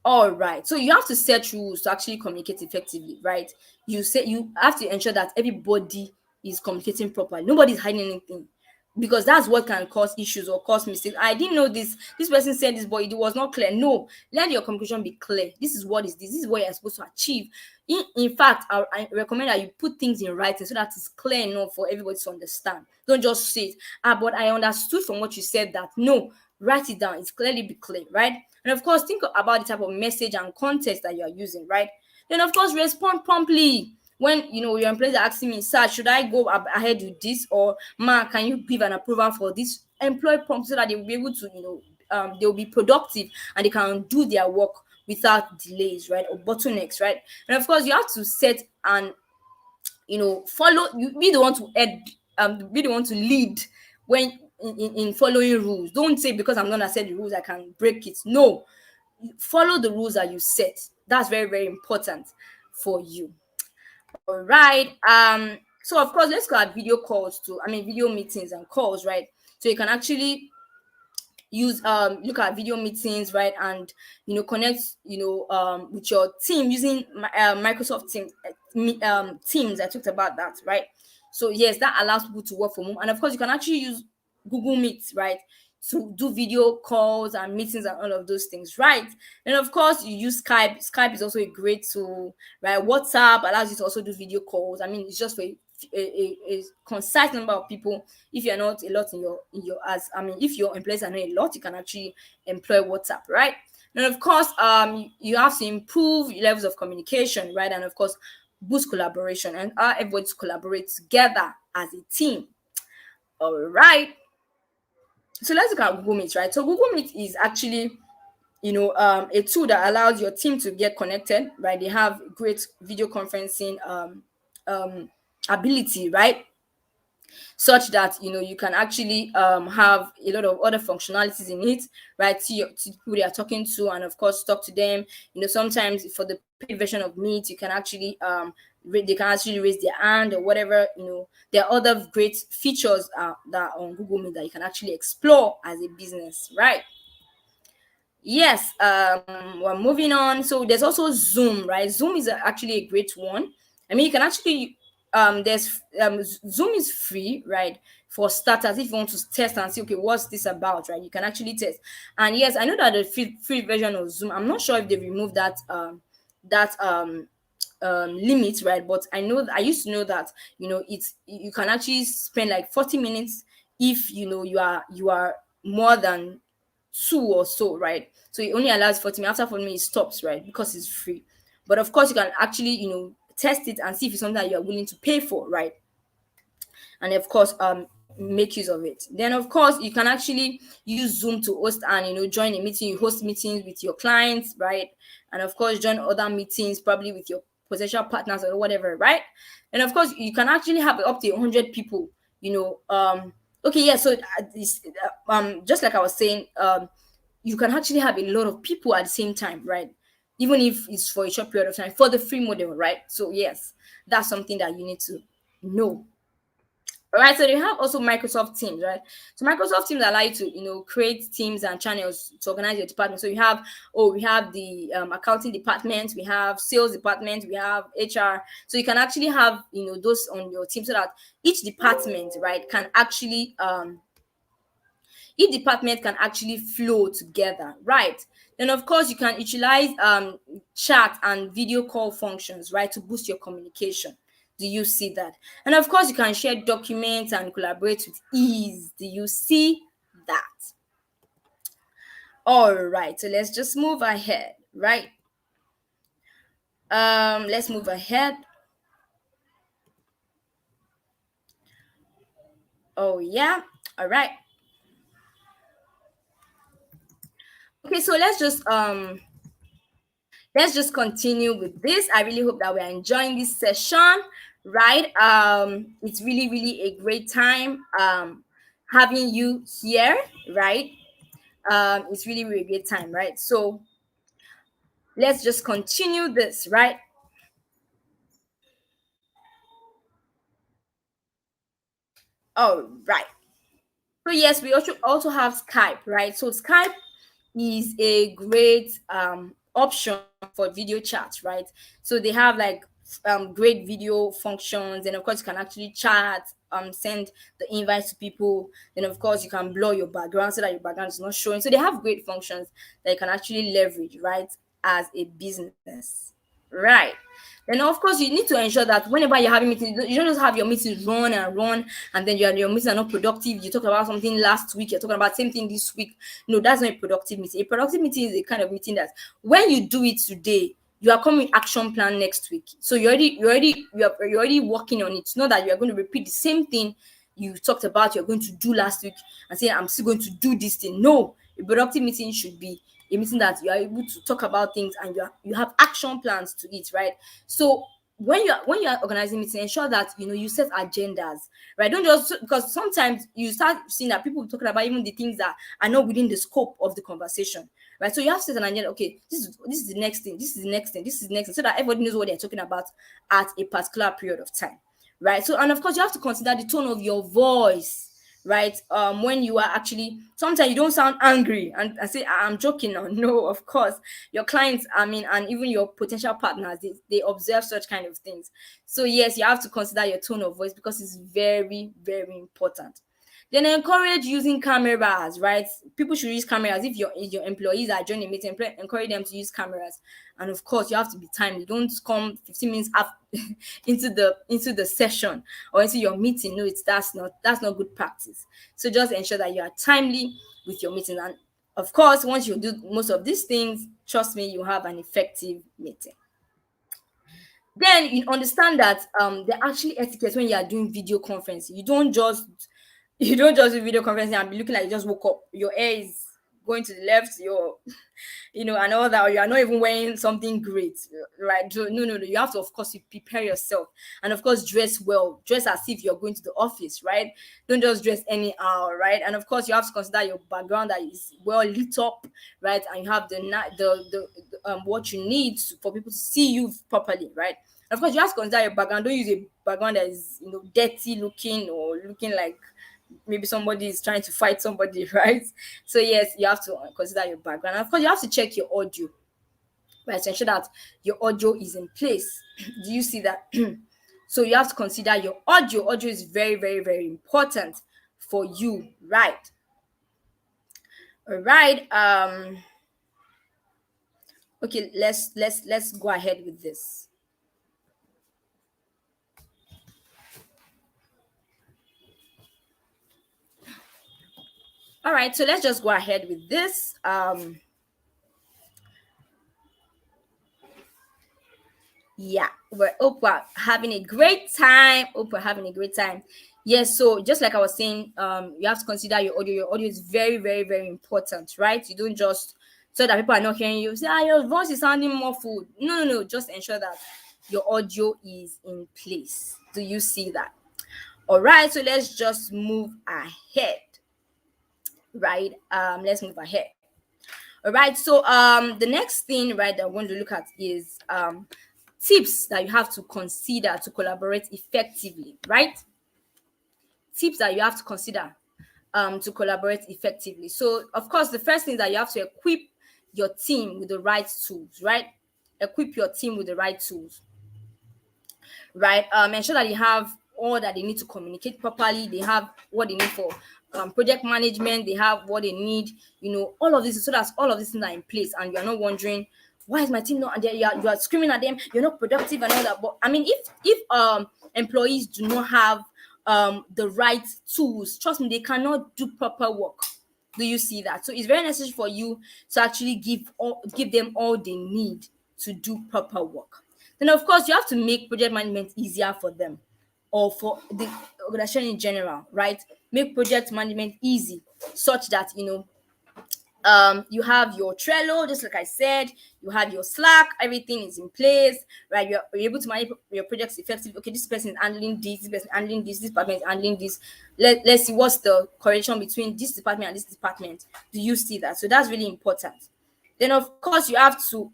All right. So you have to set rules to actually communicate effectively, right? You have to ensure that everybody is communicating properly. Nobody's hiding anything. Because that's what can cause issues or cause mistakes. I didn't know this. This person said this, but it was not clear. No, let your communication be clear. This is what is this. This is what you're supposed to achieve. In fact, I recommend that you put things in writing so that it's clear enough for everybody to understand. Don't just say it. But I understood from what you said that no, write it down. It's clearly be clear, right? And of course, think about the type of message and context that you are using, right? Then of course, respond promptly. When your employees are asking me, sir, should I go ahead with this, or ma, can you give an approval for this? Employ prompt so that they will be able to, they'll be productive and they can do their work without delays, right? Or bottlenecks, right? And of course, you have to set and follow. You be the one to be the one to lead when in following rules. Don't say because I'm gonna set the rules I can break it. No, follow the rules that you set. That's very, very important for you. All right. So of course, let's go at video calls too. I mean, video meetings and calls, right? So you can actually use look at video meetings, right? And connect with your team using Microsoft Teams. I talked about that, right? So yes, that allows people to work from home. And of course, you can actually use Google Meet, right, to do video calls and meetings and all of those things, right? And of course, you use Skype is also a great tool, right? WhatsApp allows you to also do video calls. I mean, it's just for a concise number of people. If you're not a lot in your as I mean, if your employees are not a lot, you can actually employ WhatsApp, right? And of course, you have to improve levels of communication, right? And of course, boost collaboration and everybody to collaborate together as a team. All right. So let's look at Google Meet, right? So Google Meet is actually a tool that allows your team to get connected, right? They have great video conferencing um ability, right? Such that you can actually have a lot of other functionalities in it, right? To people they are talking to, and of course talk to them. Sometimes for the paid version of Meet, you can actually they can actually raise their hand or whatever. There are other great features that on Google Meet that you can actually explore as a business, right? Yes, we're moving on. So there's also Zoom, right? Zoom is actually a great one. I mean, you can actually there's Zoom is free, right? For starters, if you want to test and see, okay, what's this about, right? You can actually test. And yes, I know that the free version of Zoom, I'm not sure if they removed that limit, right? But I know I used to know that it's you can actually spend like 40 minutes if you are more than two or so, right? So it only allows 40 minutes. After 40 minutes, it stops, right? Because it's free. But of course, you can actually, test it and see if it's something that you are willing to pay for, right? And of course make use of it. Then of course you can actually use Zoom to host and join a meeting. You host meetings with your clients, right? And of course join other meetings probably with your potential partners or whatever, right? And of course you can actually have up to 100 people, okay, yeah. So this just like I was saying, you can actually have a lot of people at the same time, right? Even if it's for a short period of time for the free model, right? So yes, that's something that you need to know. All right, so they have also Microsoft Teams, right? So Microsoft Teams allow you to, create teams and channels to organize your department. So we have the accounting department, we have sales department, we have HR. So you can actually have, those on your team so that each department, right, can actually each department can actually flow together, right? Then of course you can utilize chat and video call functions, right, to boost your communication. Do you see that? And of course you can share documents and collaborate with ease. Do you see that? All right, so let's just move ahead, right? Let's move ahead. Oh yeah. All right. Okay, so let's just continue with this. I really hope that we are enjoying this session, right? It's really, really a great time having you here, right? It's really, really a great time, right? So let's just continue this, right? All right. So yes, we also have Skype, right? So Skype is a great option for video chats, right? So they have like great video functions, and of course you can actually chat, send the invites to people. Then of course you can blur your background so that your background is not showing. So they have great functions that you can actually leverage, right, as a business, right? Then of course you need to ensure that whenever you're having meetings, you don't just have your meetings run and run, and then your meetings are not productive. You talked about something last week, you're talking about same thing this week. No, that's not a productive meeting. A productive meeting is a kind of meeting that when you do it today, you are coming with action plan next week. So you're already working on it. It's not that you are going to repeat the same thing you talked about you're going to do last week and say I'm still going to do this thing. No, a productive meeting should be a meeting that you are able to talk about things and you have action plans to it, right? So when you are organizing meetings, ensure that you set agendas, right? Don't just, because sometimes you start seeing that people talking about even the things that are not within the scope of the conversation, right? So you have to set an agenda. Okay, this is the next thing, this is the next thing, this is the next thing, so that everybody knows what they're talking about at a particular period of time, right? So, and of course you have to consider the tone of your voice, right? When you are actually, sometimes you don't sound angry and say I'm joking now. No, of course your clients, I mean, and even your potential partners, they observe such kind of things. So yes, you have to consider your tone of voice because it's very, very important. Then encourage using cameras, right? People should use cameras. If your employees are joining a meeting, encourage them to use cameras. And of course you have to be timely. Don't come 15 minutes after into the session or into your meeting. No, that's not good practice. So just ensure that you are timely with your meeting. And of course, once you do most of these things, trust me, you have an effective meeting. Then you understand that there are actually etiquette when you are doing video conference. You don't just do video conferencing and be looking like you just woke up. Your hair is going to the left, and all that, or you are not even wearing something great, right? So, no, no, no. You have to, of course, you prepare yourself, and of course, dress well. Dress as if you're going to the office, right? Don't just dress anyhow, right? And of course, you have to consider your background that is well lit up, right? And you have the what you need for people to see you properly, right? And of course, you have to consider your background. Don't use a background that is dirty looking or looking like maybe somebody is trying to fight somebody, right? So yes, you have to consider your background. And of course, you have to check your audio, right, to ensure that your audio is in place. Do you see that? So you have to consider your audio. Audio is very, very, very important for you, right? All right. Okay, let's go ahead with this. All right, so let's just go ahead with this. Yeah, we're having a great time. Hope we're having a great time. Yes, so just like I was saying, you have to consider your audio. Your audio is very, very, very important, right? You don't just, so that people are not hearing you say, your voice is sounding muffled. No, no, no. Just ensure that your audio is in place. Do you see that? All right, so let's just move ahead. Right? Let's move ahead. All right, so the next thing, right, that I want to look at is tips that you have to consider to collaborate effectively, right? Tips that you have to consider to collaborate effectively. So, of course, the first thing that you have to equip your team with the right tools, right? Equip your team with the right tools, right? Ensure that you have all that they need to communicate properly. They have what they need for project management. They have what they need, all of this, so that all of these things are in place, and you are not wondering why is my team not. And you are screaming at them. You're not productive and all that. But I mean, if employees do not have the right tools, trust me, they cannot do proper work. Do you see that? So it's very necessary for you to actually give them all they need to do proper work. Then of course you have to make project management easier for them, or for the organization in general, right? Make project management easy such that You have your Trello, just like I said. You have your Slack. Everything is in place, right? You're able to manage your projects effectively. Okay, this person is handling this person is handling this department is handling this. Let's see what's the correlation between this department and this department. Do you see that? So that's really important. Then of course you have to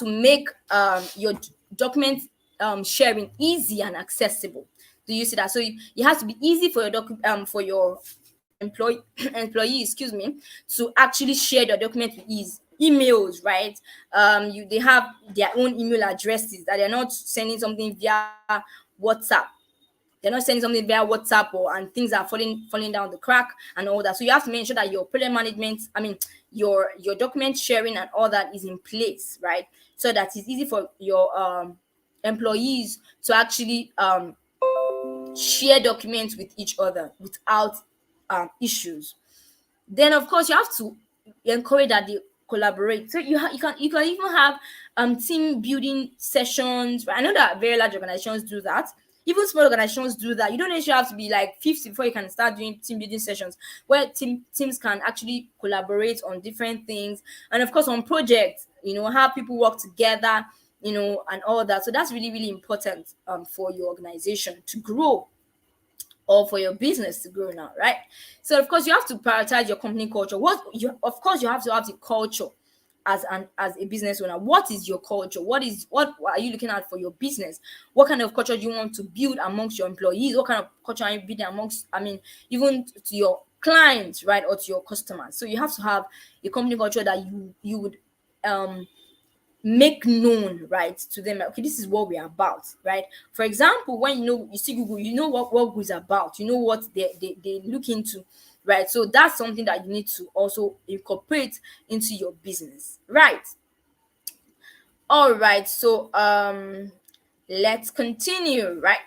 make your document sharing easy and accessible. Do you see that? So it has to be easy for your employee, excuse me, to actually share their document with ease. Emails, right? They have their own email addresses, that they're not sending something via WhatsApp. They're not sending something via WhatsApp, and things are falling down the crack and all that. So you have to make sure that your project management, your document sharing and all that is in place, right? So that it's easy for your employees to actually share documents with each other without issues. Then of course you have to encourage that they collaborate. So you can even have team building sessions. I know that very large organizations do that. Even small organizations do that. You don't necessarily have to be like 50 before you can start doing team building sessions, where teams can actually collaborate on different things, and of course on projects, how people work together, and all that. So that's really, really important for your organization to grow, or for your business to grow now, right? So of course you have to prioritize your company culture. Of course you have to have the culture as a business owner. What is your culture? What are you looking at for your business? What kind of culture do you want to build amongst your employees? What kind of culture are you building amongst, even to your clients, right, or to your customers? So you have to have a company culture that you would make known, right, to them. Okay, this is what we're about, right? For example, when you see Google, you know what Google is about, you know what they look into, right? So that's something that you need to also incorporate into your business, right? All right, so let's continue, right?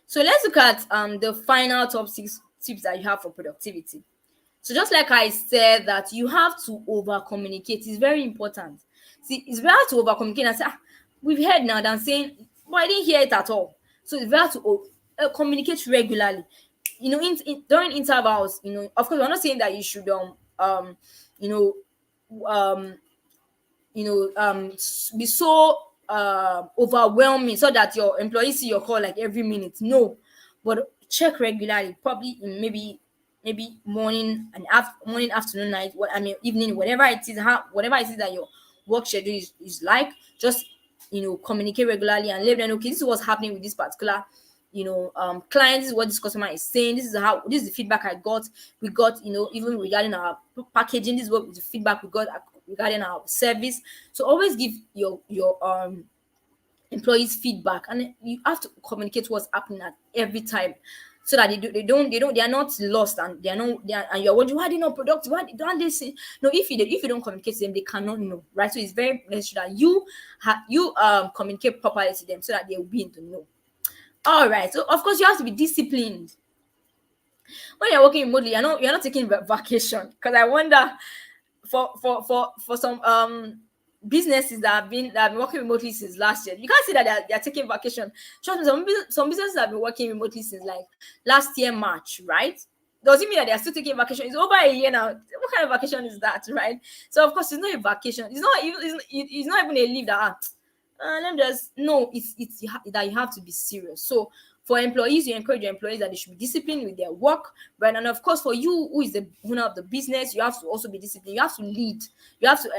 So let's look at the final top 6 tips that you have for productivity. So just like I said, that you have to over communicate is very important. See, it's better to over communicate and say, we've heard now, than saying, but I didn't hear it at all. So it's better to communicate regularly. During intervals, of course, we're not saying that you should you know um be so overwhelming so that your employees see your call like every minute. No, but check regularly, probably in maybe morning, afternoon, night, evening, whatever it is that your work schedule is like. Just communicate regularly and let them know, okay, this is what's happening with this particular client. This is what this customer is saying. This is the feedback we got, even regarding our packaging. This is what the feedback we got regarding our service. So always give your employees feedback, and you have to communicate what's happening at every time, so that they are not lost, and and you're wondering, why are they not productive, why don't they say no. If you don't communicate to them, they cannot know, right? So it's very necessary that you communicate properly to them, so that they will be in the know. All right, so of course you have to be disciplined when you're working remotely. You're not taking vacation, because I wonder, for some businesses that have been working remotely since last year, you can't say that they're taking vacation. Trust me, some businesses have been working remotely since like last year March, right? Does it mean that they're still taking vacation? It's over a year now. What kind of vacation is that, right? So of course it's not a vacation. It's not even a leave that let me just no. That you have to be serious. So for employees, you encourage your employees that they should be disciplined with their work, right? And of course, for you, who is the owner of the business, you have to also be disciplined. You have to lead. You have to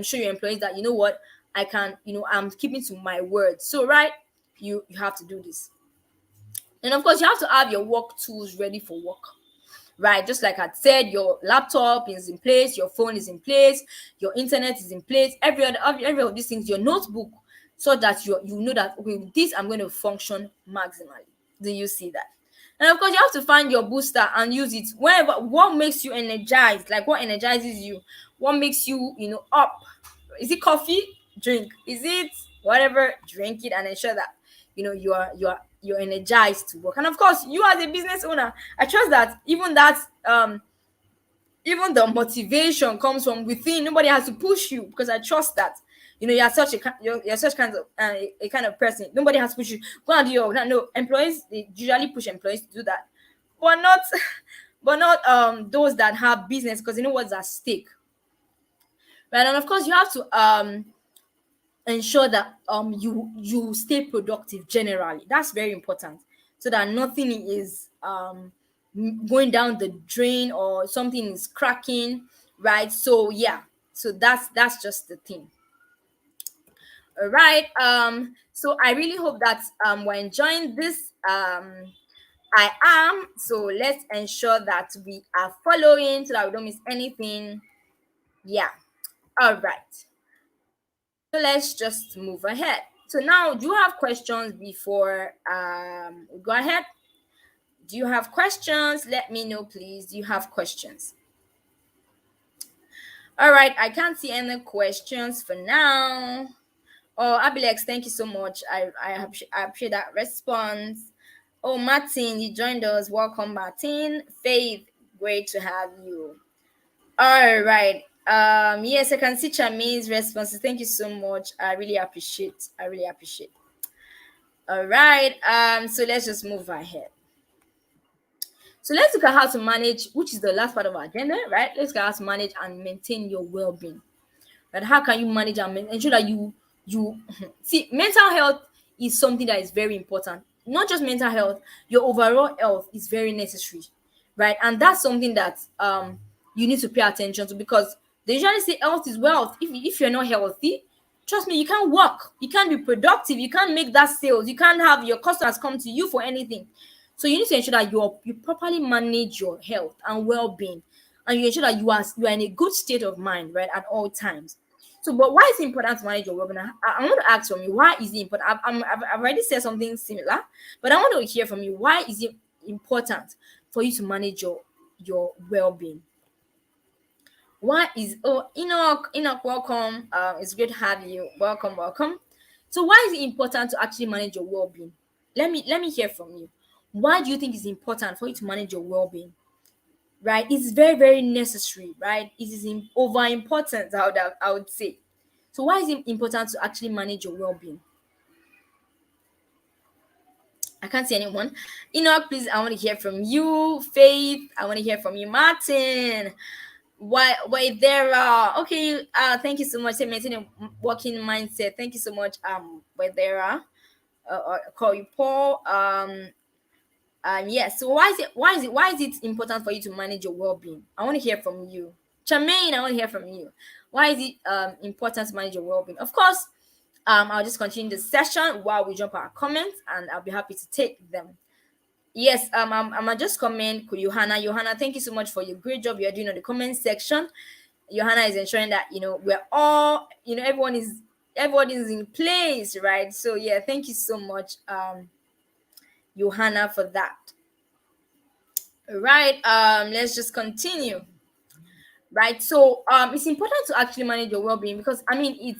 show your employees that, you know what, I'm keeping to my word. So right, you have to do this. And of course, you have to have your work tools ready for work, right? Just like I said, your laptop is in place, your phone is in place, your internet is in place, every of these things, your notebook, so that you know that, okay, with this I'm going to function maximally. Do you see that? And of course, you have to find your booster and use it whenever. What makes you energized? Like, what energizes you? What makes you, up? Is it coffee? Drink. Is it whatever? Drink it, and ensure that you're energized to work. And of course, you as a business owner, I trust that even the motivation comes from within. Nobody has to push you, because I trust that you're such kind of a kind of person. Nobody has to push you. Go and do your work. No, employees, they usually push employees to do that, but not but not those that have business, because you know what's at stake, right? And of course, you have to ensure that you stay productive generally. That's very important, so that nothing is going down the drain or something is cracking, right? So yeah, so that's just the thing. All right. So I really hope that we're enjoying this. I am. So let's ensure that we are following so that we don't miss anything. Yeah. All right. So let's just move ahead. So now, do you have questions before we go ahead? Do you have questions? Let me know, please. Do you have questions? All right. I can't see any questions for now. Oh, Abilex, thank you so much. I appreciate that response. Oh, Martin, you joined us. Welcome, Martin. Faith, great to have you. All right. Yes, I can see Chami's responses. Thank you so much. I really appreciate. I really appreciate. All right. So let's just move ahead. So let's look at how to manage, which is the last part of our agenda, right? Let's look at how to manage and maintain your well-being. But how can you manage and ensure that you see, mental health is something that is very important. Not just mental health, your overall health is very necessary, right? And that's something that you need to pay attention to, because they usually say health is wealth. If you're not healthy, trust me, you can't work, you can't be productive, you can't make that sales, you can't have your customers come to you for anything. So you need to ensure that you properly manage your health and well-being, and you ensure that you are in a good state of mind, right, at all times. So, but why is it important to manage your well-being? I want to ask from you, why is it important? I've already said something similar, but I want to hear from you. Why is it important for you to manage your well-being? Why is Enoch, welcome. It's great to have you. Welcome, welcome. So, why is it important to actually manage your well-being? Let me hear from you. Why do you think it's important for you to manage your well-being? Right, it's very, very necessary, right? It is over important, I would say. So why is it important to actually manage your well-being? I can't see anyone. Enoch, please, I want to hear from you. Faith, I want to hear from you. Martin, why there are okay. Thank you so much. Say maintain a working mindset. Thank you so much. Where there are call you Paul. Yes. So why is it important for you to manage your well-being? I want to hear from you. Charmaine, I want to hear from you. Why is it important to manage your well-being? Of course, I'll just continue the session while we jump our comments, and I'll be happy to take them. Yes, I'm just comment to Johanna. Johanna, thank you so much for your great job you're doing on the comment section. Johanna is ensuring that we're all, everyone is in place, right? So yeah, thank you so much, Johanna, for that. All right, let's just continue. Right, so it's important to actually manage your well-being, because it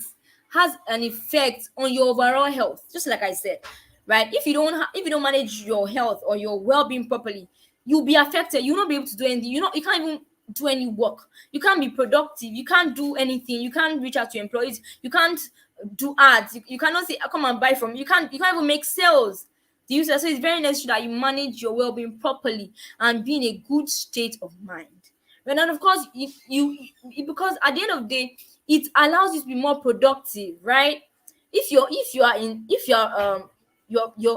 has an effect on your overall health, just like I said, right? If you don't manage your health or your well-being properly, you'll be affected. You'll not be able to do anything. You can't even do any work. You can't be productive. You can't do anything. You can't reach out to employees. You can't do ads. You cannot say, come and buy from. You can't even make sales. Do you see? So it's very necessary that you manage your well-being properly and be in a good state of mind. And then, of course, because at the end of the day, it allows you to be more productive, right? If your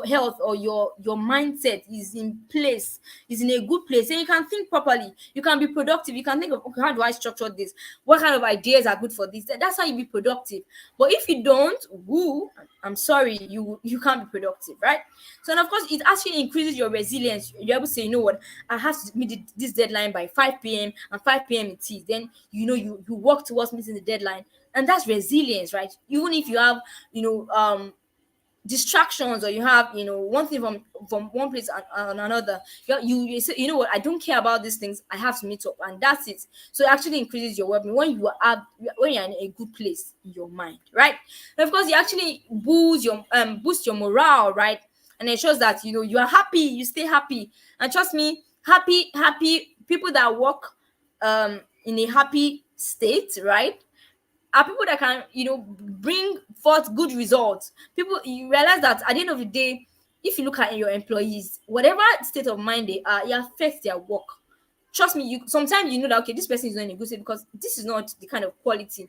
health or your mindset is in place, is in a good place, then you can think properly, you can be productive, you can think of, okay, how do I structure this, what kind of ideas are good for this. That's how you be productive. But if you don't, I'm sorry, you can't be productive, right? So, and of course, it actually increases your resilience. You're able to say, you know what, I have to meet this deadline by 5 p.m., and 5 p.m. it is. Then you work towards meeting the deadline, and that's resilience, right? Even if you have distractions, or you have one thing from one place and another, you say, you know what, I don't care about these things, I have to meet up, and that's it. So it actually increases your well-being when you're in a good place in your mind, right? And of course, you actually boost your morale, right? And it shows that you are happy, you stay happy. And trust me, happy people that work in a happy state, right, are people that can bring forth good results. People, you realize that at the end of the day, if you look at your employees, whatever state of mind they are, it affects their work. trust me, you sometimes you know that okay, this person is not in a good state because this is not the kind of quality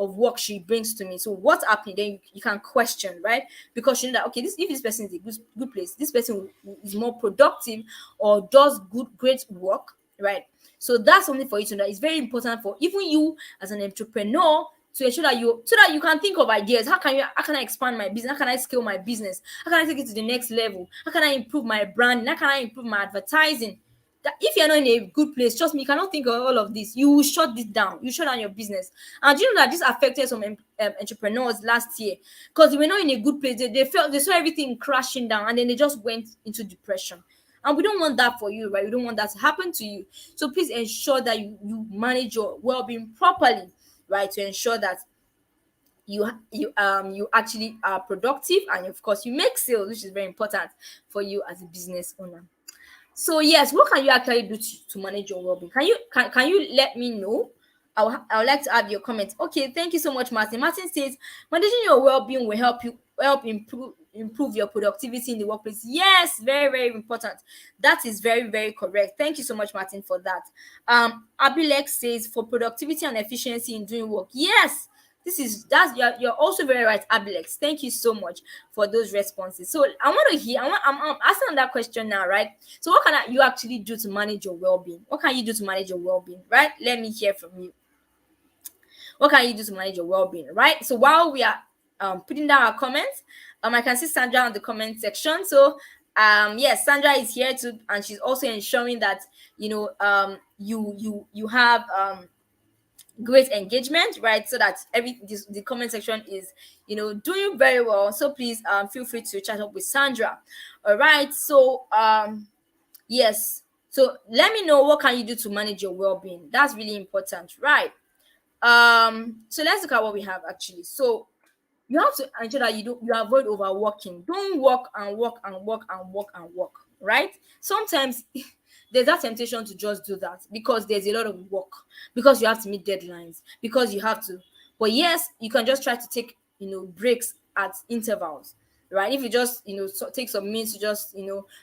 of work she brings to me. So what's happening? Then you can question, right? Because you know that okay, this if this person is a good place, this person is more productive or does great work, right? So that's something for you to know. It's very important for even you as an entrepreneur to ensure that you can think of ideas. How can I expand my business? How can I scale my business? How can I take it to the next level? How can I improve my brand? How can I improve my advertising? That if you're not in a good place, trust me, you cannot think of all of this. You will shut this down. You shut down your business. And do you know that this affected some entrepreneurs last year because they were not in a good place. They felt they saw everything crashing down, and then they just went into depression. And we don't want that for you, right? We don't want that to happen to you. So please ensure that you manage your well-being properly, right? To ensure that you actually are productive, and of course you make sales, which is very important for you as a business owner. So yes, what can you actually do to manage your well-being? Can you let me know? I would like to have your comments. Okay, thank you so much, Martin. Martin says managing your well-being will help improve your productivity in the workplace. Yes, very, very important. That is very, very correct. Thank you so much, Martin, for that. Abilex says for productivity and efficiency in doing work. Yes, you're also very right, Abilex. Thank you so much for those responses. So I want to hear. I'm asking that question now, right? So what can you actually do to manage your well-being? What can you do to manage your well-being, right? Let me hear from you. What can you do to manage your well-being, right? So while we are putting down our comments, I can see Sandra on the comment section. So yes, Sandra is here too, and she's also ensuring that you have great engagement, right? So that the comment section is doing very well. So please feel free to chat up with Sandra. All right. So yes. So let me know what can you do to manage your well-being. That's really important, right? So let's look at what we have actually. So you have to ensure that you avoid overworking. Don't work and work and work and work and work, right? Sometimes there's that temptation to just do that because there's a lot of work, because you have to meet deadlines, because you have to. But yes, you can just try to take breaks at intervals, right? If you just take some minutes to just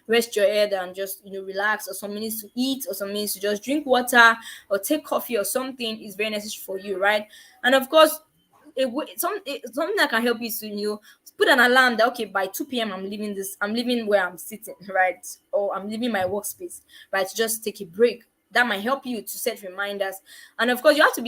rest your head and just relax, or some minutes to eat, or some minutes to just drink water or take coffee or something is very necessary for you, right? And of course, something that can help you to put an alarm that okay, by 2 p.m. I'm leaving where I'm sitting, right? Or I'm leaving my workspace, right? To just take a break. That might help you to set reminders. And of course, you have to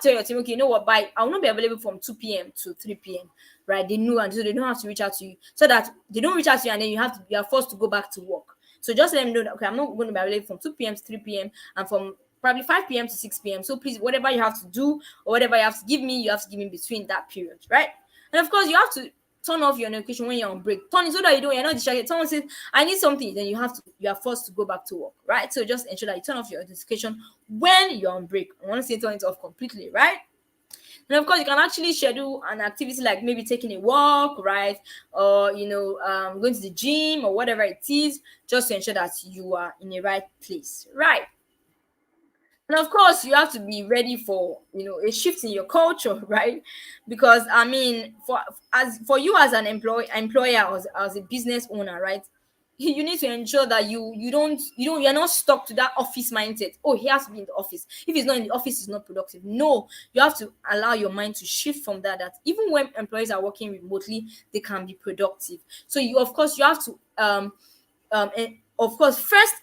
tell your team, okay, you know what, I will not be available from 2 p.m. to 3 p.m. right? They know, and so they don't have to reach out to you, so that they don't reach out to you and then you are forced to go back to work. So just let them know that okay, I'm not going to be available from 2 p.m. to 3 p.m. and from probably 5 p.m. to 6 p.m. So please, whatever you have to do or whatever you have to give me, you have to give me between that period, right? And of course, you have to turn off your notification when you're on break. Turn it so that you're not distracted. Someone says, I need something, then you are forced to go back to work, right? So just ensure that you turn off your notification when you're on break. I want to say turn it off completely, right? And of course, you can actually schedule an activity like maybe taking a walk, right? Or, going to the gym or whatever it is, just to ensure that you are in the right place, right? And of course, you have to be ready for a shift in your culture, right? Because I mean, for you as an employer, as a business owner, right? You need to ensure that you're not stuck to that office mindset. Oh, he has to be in the office. If he's not in the office, he's not productive. No, you have to allow your mind to shift from that even when employees are working remotely, they can be productive. So you have to and of course, first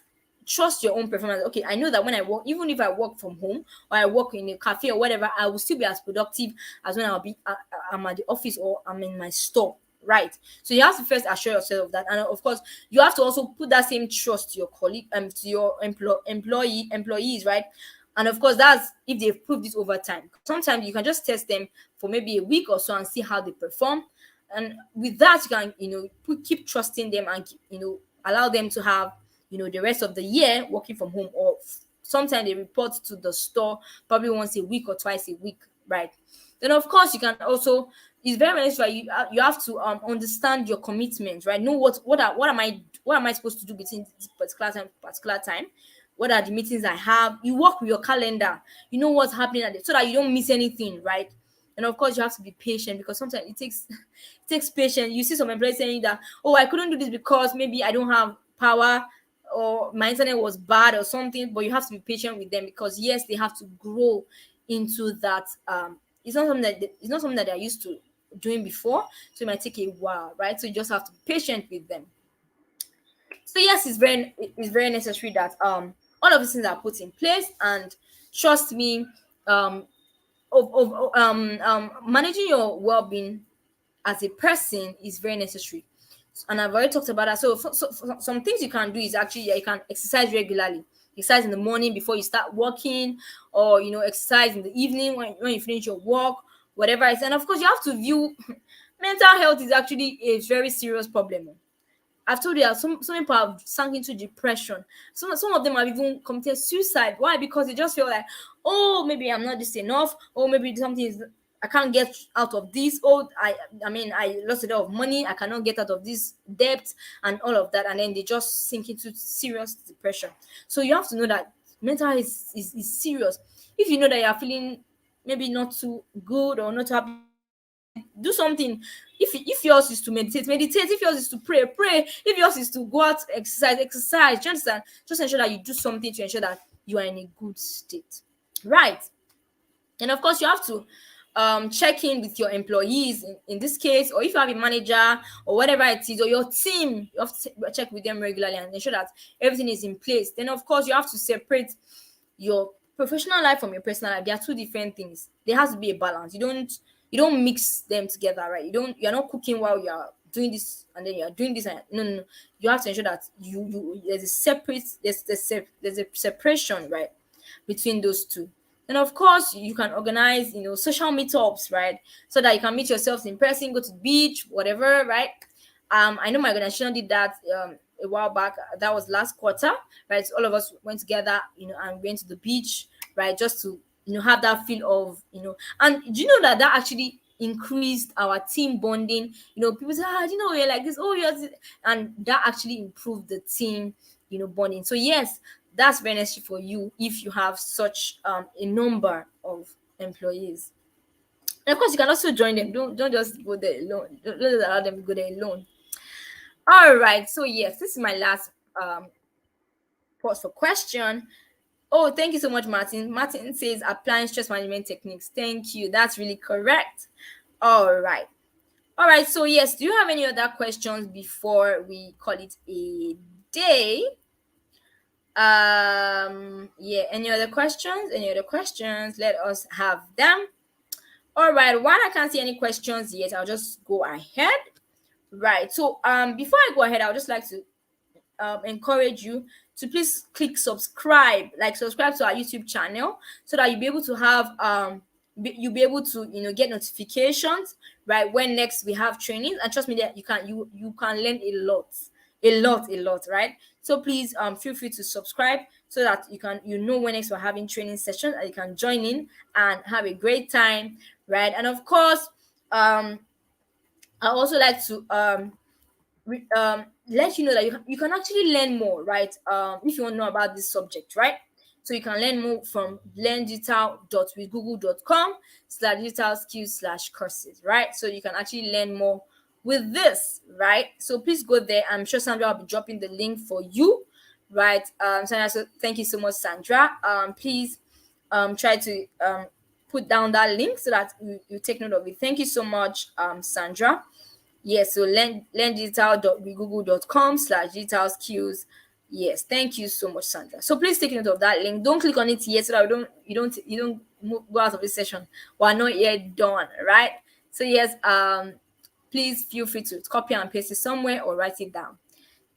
trust your own performance. Okay, I know that when I work, even if I work from home or I work in a cafe or whatever, I will still be as productive as when I'm at the office or I'm in my store, right? So you have to first assure yourself of that, and of course, you have to also put that same trust to your colleague, to your employees, right? And of course, that's if they've proved this over time. Sometimes you can just test them for maybe a week or so and see how they perform, and with that, you can keep trusting them and allow them to have the rest of the year working from home, or sometimes they report to the store probably once a week or twice a week, right? Then of course you can also, it's very necessary, you have to understand your commitment, right? Know what am I supposed to do between this particular time. What are the meetings I have? You work with your calendar, you know what's happening so that you don't miss anything, right? And of course, you have to be patient, because sometimes it takes patience. You see some employees saying that, oh, I couldn't do this because maybe I don't have power or my internet was bad or something, but you have to be patient with them, because yes, they have to grow into that. It's not something that they're used to doing before, so it might take a while, right? So you just have to be patient with them. So yes, it's very necessary that all of these things are put in place, and trust me, um managing your well-being as a person is very necessary. And I've already talked about that. So some things you can do is actually, yeah, you can exercise regularly. Exercise in the morning before you start working, or exercise in the evening when you finish your work, whatever it is. And of course, you have to view mental health is actually a very serious problem. I've told you that some people have sunk into depression. Some of them have even committed suicide. Why? Because they just feel like, oh, maybe I'm not this enough, or maybe something is, I can't get out of this. Oh, I mean, I lost a lot of money. I cannot get out of this debt and all of that, and then they just sink into serious depression. So you have to know that mental health is serious. If you know that you're feeling maybe not too good or not too happy, do something. If yours is to meditate, meditate. If yours is to pray, pray. If yours is to go out, exercise, exercise. Do you understand? Just ensure that you do something to ensure that you are in a good state, right? And of course, you have to check in with your employees in this case, or if you have a manager or whatever it is, or your team, you have to check with them regularly and ensure that everything is in place. Then of course, you have to separate your professional life from your personal life. They are two different things. There has to be a balance. You don't mix them together, right? You're not cooking while you are doing this, and then you are doing this, and no, no, no. You have to ensure that there's a separate, there's a separation, right, between those two. And of course, you can organize, social meetups, right? So that you can meet yourselves in person, go to the beach, whatever, right? I know my organization did that a while back. That was last quarter, right? So all of us went together, and went to the beach, right? Just to, have that feel of, and do you know that actually increased our team bonding? People say, we're like this, oh, yes, and that actually improved the team, bonding. So yes, that's very necessary for you if you have such a number of employees. And of course, you can also join them. Don't just go there alone. Don't allow them to go there alone. All right. So yes, this is my last pause for question. Oh, thank you so much, Martin. Martin says applying stress management techniques. Thank you. That's really correct. All right. All right. So yes, do you have any other questions before we call it a day? Yeah, any other questions? Let us have them. All right, while I can't see any questions yet, I'll just go ahead. Right. So before I go ahead, I would just like to encourage you to please click subscribe, subscribe to our YouTube channel, so that you'll be able to have you'll be able to get notifications, right, when next we have trainings. And trust me that you can learn a lot, right? So please feel free to subscribe, so that you know when next we're having training sessions, and you can join in and have a great time, right? And of course, I also like to let you know that you can actually learn more, right? If you want to know about this subject, right? So you can learn more from learndigital.withgoogle.com/digital skills/courses, right? So you can actually learn more with this, right? So please go there. I'm sure Sandra will be dropping the link for you, right? Sandra, so thank you so much, Sandra. Please try to put down that link so that you take note of it. Thank you so much, Sandra. Yes, so learndigital.withgoogle.com/digital skills. Yes, thank you so much, Sandra. So please take note of that link. Don't click on it yet, so that you don't go out of this session. We're not yet done, right? So yes, please feel free to copy and paste it somewhere or write it down.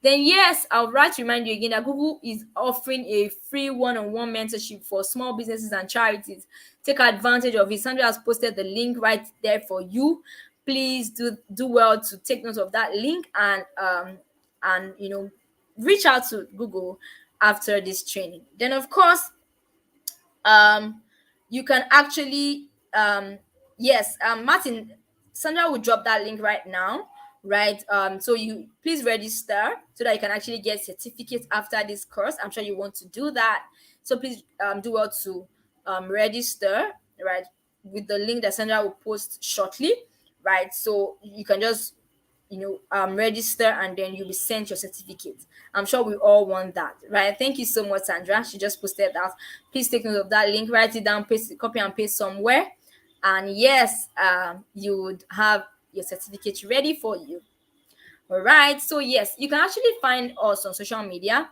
Then yes, I would like to remind you again that Google is offering a free one-on-one mentorship for small businesses and charities. Take advantage of it. Sandra has posted the link right there for you. Please do well to take note of that link, and reach out to Google after this training. Then of course, you can actually yes, Martin, Sandra will drop that link right now, right? So you please register so that you can actually get certificates after this course. I'm sure you want to do that, so please do well to register, right, with the link that Sandra will post shortly, right? So you can just register, and then you'll be sent your certificate. I'm sure we all want that, right? Thank you so much, Sandra. She just posted that. Please take note of that link, write it down, paste it, copy and paste somewhere, and yes, you would have your certificate ready for you. All right. So yes, you can actually find us on social media.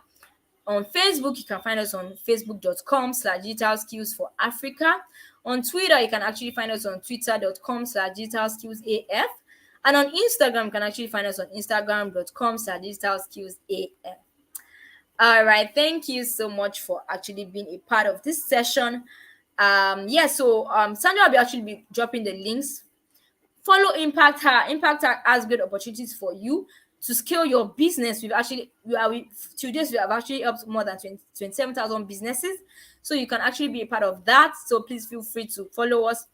On Facebook, you can find us on facebook.com/digital skills for Africa. On Twitter, you can actually find us on twitter.com/digital skills AF. And on Instagram, you can actually find us on instagram.com/digital skills AF. All right. Thank you so much for actually being a part of this session. Sandra will actually be dropping the links. Follow Impact Her. Impact Her has great opportunities for you to scale your business. To this, we have actually helped more than 27,000 businesses. So you can actually be a part of that. So please feel free to follow us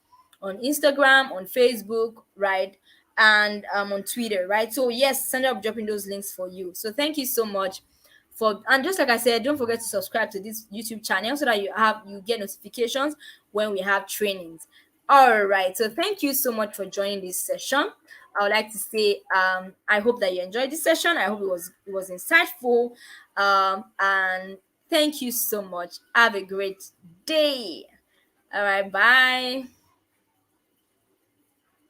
on Instagram, on Facebook, right? And on Twitter, right? So yes, Sandra will be dropping those links for you. So thank you so much and just like I said, don't forget to subscribe to this YouTube channel so that you get notifications when we have trainings. All right. So thank you so much for joining this session. I would like to say I hope that you enjoyed this session. I hope it was insightful. And thank you so much. Have a great day. All right. Bye.